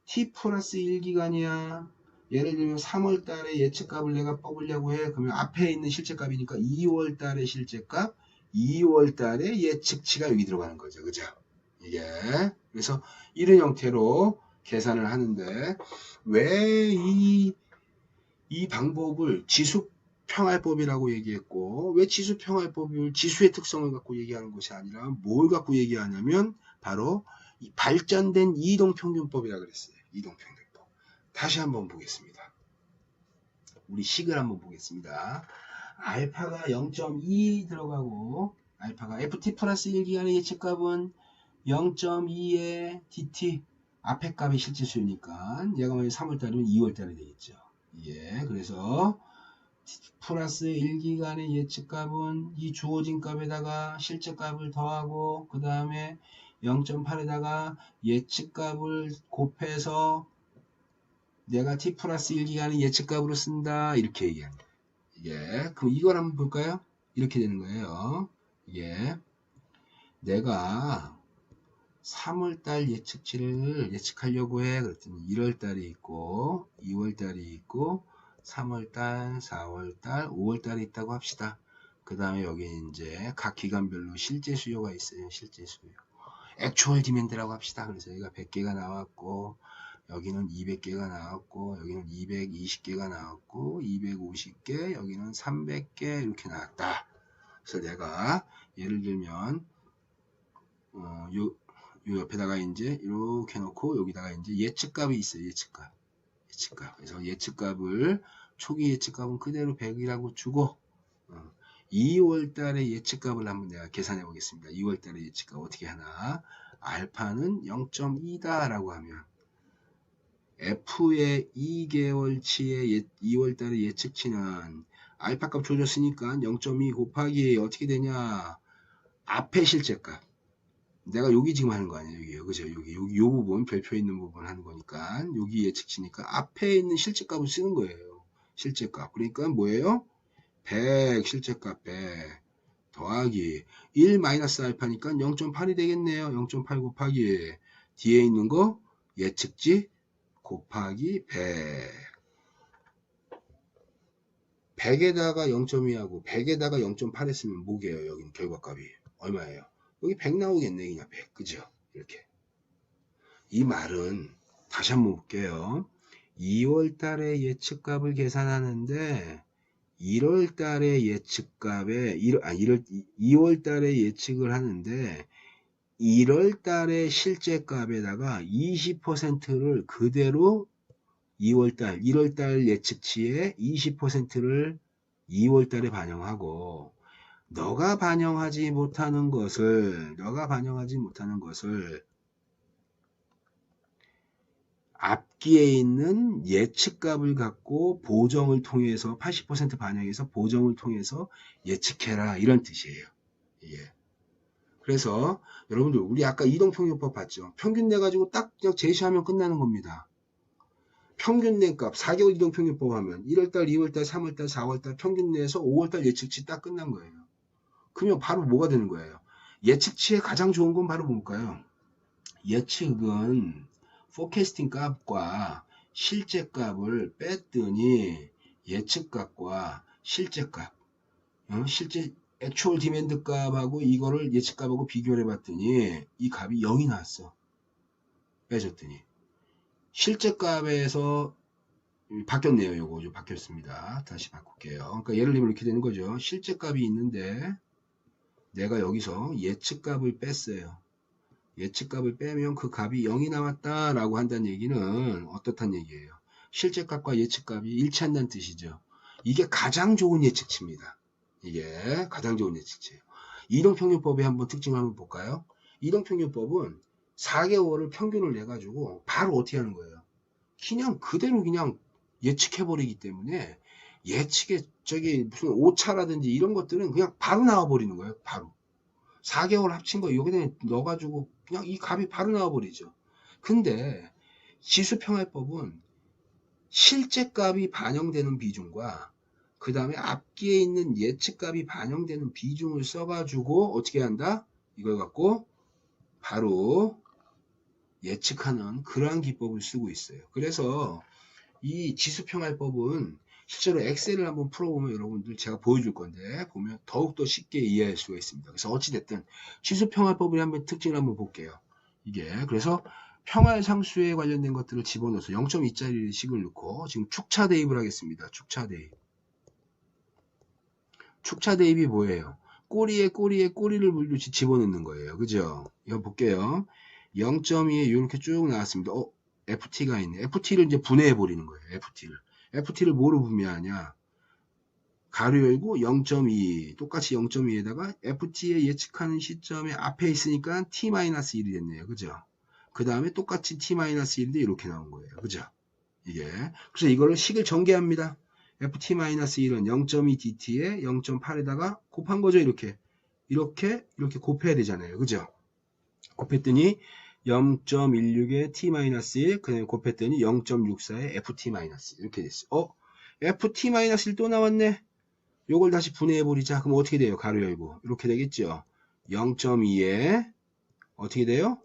t 플러스 1기간이야. 예를 들면 3월 달에 예측값을 내가 뽑으려고 해. 그러면 앞에 있는 실제값이니까 2월 달의 실제값, 2월 달의 예측치가 여기 들어가는 거죠. 그죠? 이게. 그래서 이런 형태로 계산을 하는데 왜 이 방법을 지수평활법이라고 얘기했고 왜 지수평활법을 지수의 특성을 갖고 얘기하는 것이 아니라 뭘 갖고 얘기하냐면 바로 발전된 이동평균법이라 그랬어요. 이동평균법. 다시 한번 보겠습니다. 우리 식을 한번 보겠습니다. 알파가 0.2 들어가고 알파가 ft 플러스 1 기간의 예측값은 0.2의 dt 앞에 값이 실제 수요니까 얘가 만약 3월달이면 2월달이 되겠죠. 예, 그래서 플러스 1기간의 예측값은 이 주어진 값에다가 실제값을 더하고 그 다음에 0.8에다가 예측값을 곱해서 내가 t 플러스 1기간의 예측값으로 쓴다 이렇게 얘기합니다. 예, 그럼 이걸 한번 볼까요? 이렇게 되는 거예요. 예, 내가 3월달 예측치를 예측하려고 해. 그랬더니 1월달이 있고 2월달이 있고 3월달, 4월달, 5월달이 있다고 합시다. 그 다음에 여기 이제 각 기간별로 실제 수요가 있어요. 실제 수요. 액추얼 디맨드라고 합시다. 그래서 여기가 100개가 나왔고 여기는 200개가 나왔고 여기는 220개가 나왔고 250개 여기는 300개 이렇게 나왔다. 그래서 내가 예를 들면 요 옆에다가 이제 이렇게 놓고 여기다가 이제 예측값이 있어요. 예측값. 그래서 예측값을 초기 예측값은 그대로 100이라고 주고 2월달의 예측값을 한번 내가 계산해 보겠습니다. 2월달의 예측값 어떻게 하나? 알파는 0.2다 라고 하면 F의 2개월치의 2월달의 예측치는 알파값 줘줬으니까 0.2 곱하기 어떻게 되냐? 앞에 실제값. 내가 여기 지금 하는 거 아니에요. 여기요. 그죠? 여기 요 부분, 별표에 있는 부분 하는 거니까, 여기 예측치니까 앞에 있는 실제값을 쓰는 거예요. 실제값. 그러니까 뭐예요? 100, 실제값 100, 더하기 1 마이너스 알파니까 0.8이 되겠네요. 0.8 곱하기 뒤에 있는 거, 예측치 곱하기 100. 100에다가 0.2하고 100에다가 0.8 했으면 뭐게요? 여기는 결과값이. 얼마예요? 여기 100 나오겠네. 그냥 100. 그죠? 이렇게. 이 말은 다시 한번 볼게요. 2월 달에 예측값을 계산하는데 1월 달에 예측값에 2월 달에 예측을 하는데 1월 달에 실제값에다가 20%를 그대로 1월 달 예측치에 20%를 2월 달에 반영하고 너가 반영하지 못하는 것을 앞기에 있는 예측값을 갖고 보정을 통해서 80% 반영해서 보정을 통해서 예측해라 이런 뜻이에요. 예. 그래서 여러분들 우리 아까 이동평균법 봤죠? 평균 내가지고 딱 그냥 제시하면 끝나는 겁니다. 평균 낸값 4개월 이동평균법 하면 1월달, 2월달, 3월달, 4월달 평균 내에서 5월달 예측치 딱 끝난 거예요. 그러면 바로 뭐가 되는 거예요? 예측치에 가장 좋은 건 바로 뭘까요? 예측은 포캐스팅 값과 실제 값을 뺐더니 예측값과 실제 값, 실제 액추얼 디맨드 값하고 이거를 예측 값하고 비교를 해봤더니 이 값이 0이 나왔어. 빼줬더니 실제 값에서 바뀌었네요. 요거 좀 바뀌었습니다. 다시 바꿀게요. 그러니까 예를 들면 이렇게 되는 거죠. 실제 값이 있는데 내가 여기서 예측 값을 뺐어요. 예측값을 빼면 그 값이 0이 나왔다라고 한다는 얘기는 어떻단 얘기예요? 실제값과 예측값이 일치한다는 뜻이죠. 이게 가장 좋은 예측치입니다. 이게 가장 좋은 예측치예요. 이동평균법의 한번 특징을 한번 볼까요? 이동평균법은 4개월을 평균을 내가지고 바로 어떻게 하는 거예요? 그냥 그대로 그냥 예측해버리기 때문에 예측에 저기 무슨 오차라든지 이런 것들은 그냥 바로 나와버리는 거예요. 바로. 4개월 합친 거 여기다 넣어가지고 그냥 이 값이 바로 나와버리죠. 근데 지수평활법은 실제 값이 반영되는 비중과 그 다음에 앞기에 있는 예측 값이 반영되는 비중을 써가지고 어떻게 한다? 이걸 갖고 바로 예측하는 그러한 기법을 쓰고 있어요. 그래서 이 지수평활법은 실제로 엑셀을 한번 풀어보면 여러분들 제가 보여줄 건데 보면 더욱더 쉽게 이해할 수가 있습니다. 그래서 어찌됐든 지수평활법의 한번 특징을 한번 볼게요. 이게 그래서 평활상수에 관련된 것들을 집어넣어서 0.2짜리 식을 넣고 지금 축차 대입을 하겠습니다. 축차 대입. 축차 대입이 뭐예요? 꼬리에 꼬리를 물듯이 집어넣는 거예요. 그죠? 이거 볼게요. 0.2에 이렇게 쭉 나왔습니다. FT가 있네. FT를 이제 분해해 버리는 거예요. FT를 뭐로 분해하냐? 가로 열고 0.2 똑같이 0.2에다가 FT의 예측하는 시점에 앞에 있으니까 T-1이 됐네요. 그죠? 그 다음에 똑같이 T-1인데 이렇게 나온 거예요. 그죠? 이게. 그래서 이거를 식을 전개합니다. FT-1은 0.2 DT에 0.8에다가 곱한 거죠. 이렇게 곱해야 되잖아요. 그죠? 곱했더니 0.16에 T-1, 그 다음에 곱했더니 0.64에 FT- 이렇게 됐어요. FT-1 또 나왔네. 요걸 다시 분해해버리자. 그럼 어떻게 돼요? 가로 열고. 이렇게 되겠죠. 0.2에 어떻게 돼요?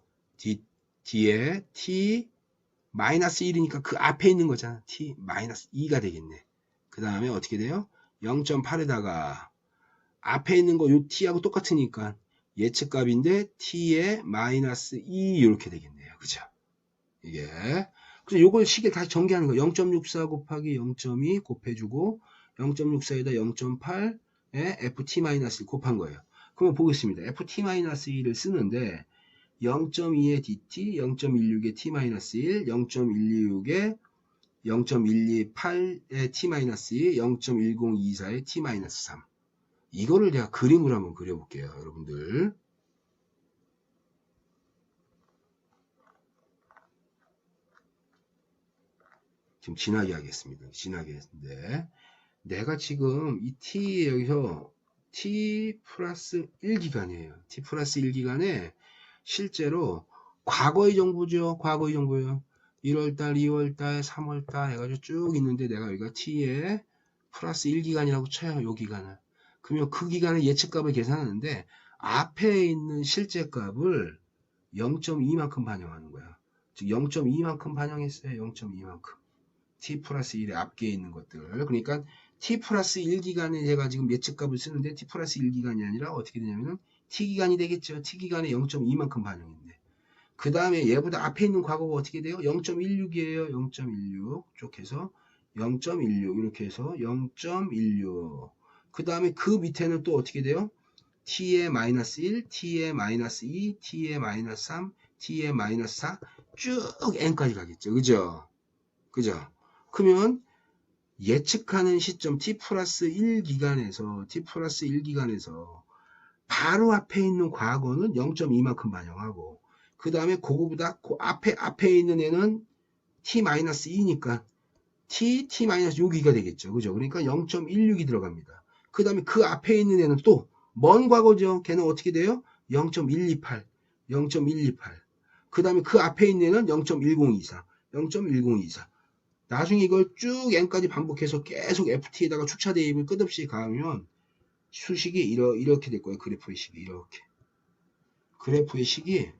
D에 T-1이니까 그 앞에 있는 거잖아. T-2가 되겠네. 그 다음에 어떻게 돼요? 0.8에다가 앞에 있는 거 요 T하고 똑같으니까 예측값인데 T에 -2 이렇게 되겠네요. 그죠? 이게. 그래서 요걸 식에 다시 전개하는 거예요. 0.64 곱하기 0.2 곱해주고 0.64에다 0.8에 FT-1 곱한 거예요. 그러면 보겠습니다. FT-1을 쓰는데 0.2의 DT, 0.16의 T-1, 0.126의 0.128의 T-2, 0.1024의 T-3. 이거를 제가 그림으로 한번 그려볼게요. 여러분들. 지금 진하게 하겠습니다. 진하게 했는데 내가 지금 이 T 여기서 T 플러스 1기간이에요. T 플러스 1기간에 실제로 과거의 정보죠. 과거의 정보예요. 1월달, 2월달, 3월달 해가지고 쭉 있는데 내가 여기가 T에 플러스 1기간이라고 쳐요. 요 기간을. 그러면 그 기간의 예측값을 계산하는데 앞에 있는 실제 값을 0.2만큼 반영하는 거야. 즉 0.2만큼 반영했어요. 0.2만큼. T 플러스 1의 앞에 있는 것들. 그러니까 T 플러스 1기간에 제가 지금 예측값을 쓰는데 T 플러스 1기간이 아니라 어떻게 되냐면은 T기간이 되겠죠. T기간에 0.2만큼 반영했네. 그 다음에 얘보다 앞에 있는 과거가 어떻게 돼요? 0.16이에요. 0.16 쭉 해서 0.16 이렇게 해서 0.16 그 다음에 그 밑에는 또 어떻게 돼요? T의 마이너스 1, T의 마이너스 2, T의 마이너스 3, T의 마이너스 4 쭉 N까지 가겠죠. 그죠? 그죠? 그러면 예측하는 시점 T 플러스 1기간에서 바로 앞에 있는 과거는 0.2만큼 반영하고 그 다음에 그거보다 그 앞에 있는 애는 T-2니까 T-6가 되겠죠. 그죠? 그러니까 0.16이 들어갑니다. 그 다음에 그 앞에 있는 애는 또 먼 과거죠. 걔는 어떻게 돼요? 0.128. 그 다음에 그 앞에 있는 애는 0.1024. 나중에 이걸 쭉 n까지 반복해서 계속 ft에다가 축차 대입을 끝없이 가하면 수식이 이렇게 될 거예요. 그래프의 식이 이렇게. 그래프의 식이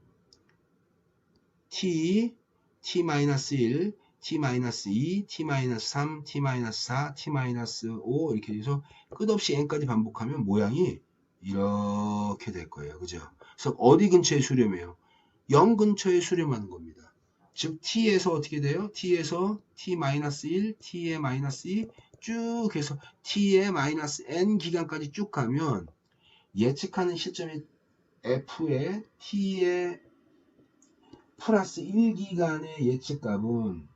t, t-1, t-2, t-3, t-4, t-5 이렇게 해서 끝없이 n까지 반복하면 모양이 이렇게 될 거예요. 그죠? 그래서 어디 근처에 수렴해요? 0 근처에 수렴하는 겁니다. 즉 t에서 어떻게 돼요? t에서 t-1, t의 마이너스 2 쭉 해서 t의 마이너스 n 기간까지 쭉 가면 예측하는 시점이 f의 t의 플러스 1기간의 예측값은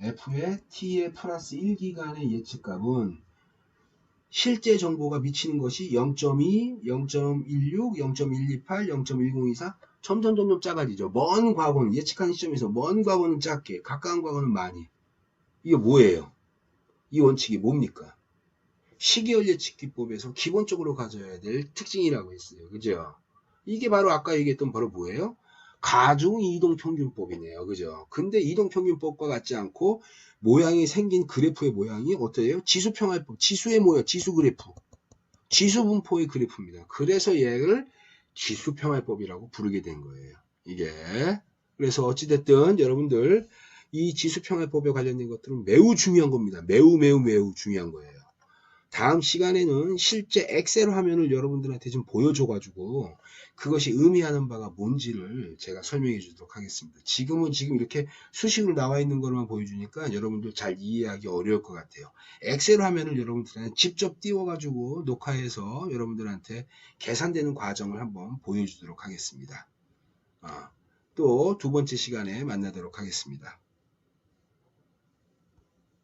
f의 t의 플러스 1기간의 예측값은 실제 정보가 미치는 것이 0.2, 0.16, 0.128, 0.1024 점점 작아지죠. 먼 과거는 예측하는 시점에서 먼 과거는 작게 가까운 과거는 많이. 이게 뭐예요? 이 원칙이 뭡니까? 시계열 예측기법에서 기본적으로 가져야 될 특징이라고 했어요. 그죠? 이게 바로 아까 얘기했던 바로 뭐예요? 가중 이동평균법이네요. 그죠? 근데 이동평균법과 같지 않고 모양이 생긴 그래프의 모양이 어때요? 지수평활법, 지수의 모양, 지수 그래프. 지수분포의 그래프입니다. 그래서 얘를 지수평활법이라고 부르게 된 거예요. 이게. 그래서 어찌됐든 여러분들 이 지수평활법에 관련된 것들은 매우 중요한 겁니다. 매우 중요한 거예요. 다음 시간에는 실제 엑셀 화면을 여러분들한테 좀 보여줘가지고 그것이 의미하는 바가 뭔지를 제가 설명해 주도록 하겠습니다. 지금 이렇게 수식으로 나와 있는 것만 보여주니까 여러분들 잘 이해하기 어려울 것 같아요. 엑셀 화면을 여러분들한테 직접 띄워가지고 녹화해서 여러분들한테 계산되는 과정을 한번 보여주도록 하겠습니다. 또 두 번째 시간에 만나도록 하겠습니다.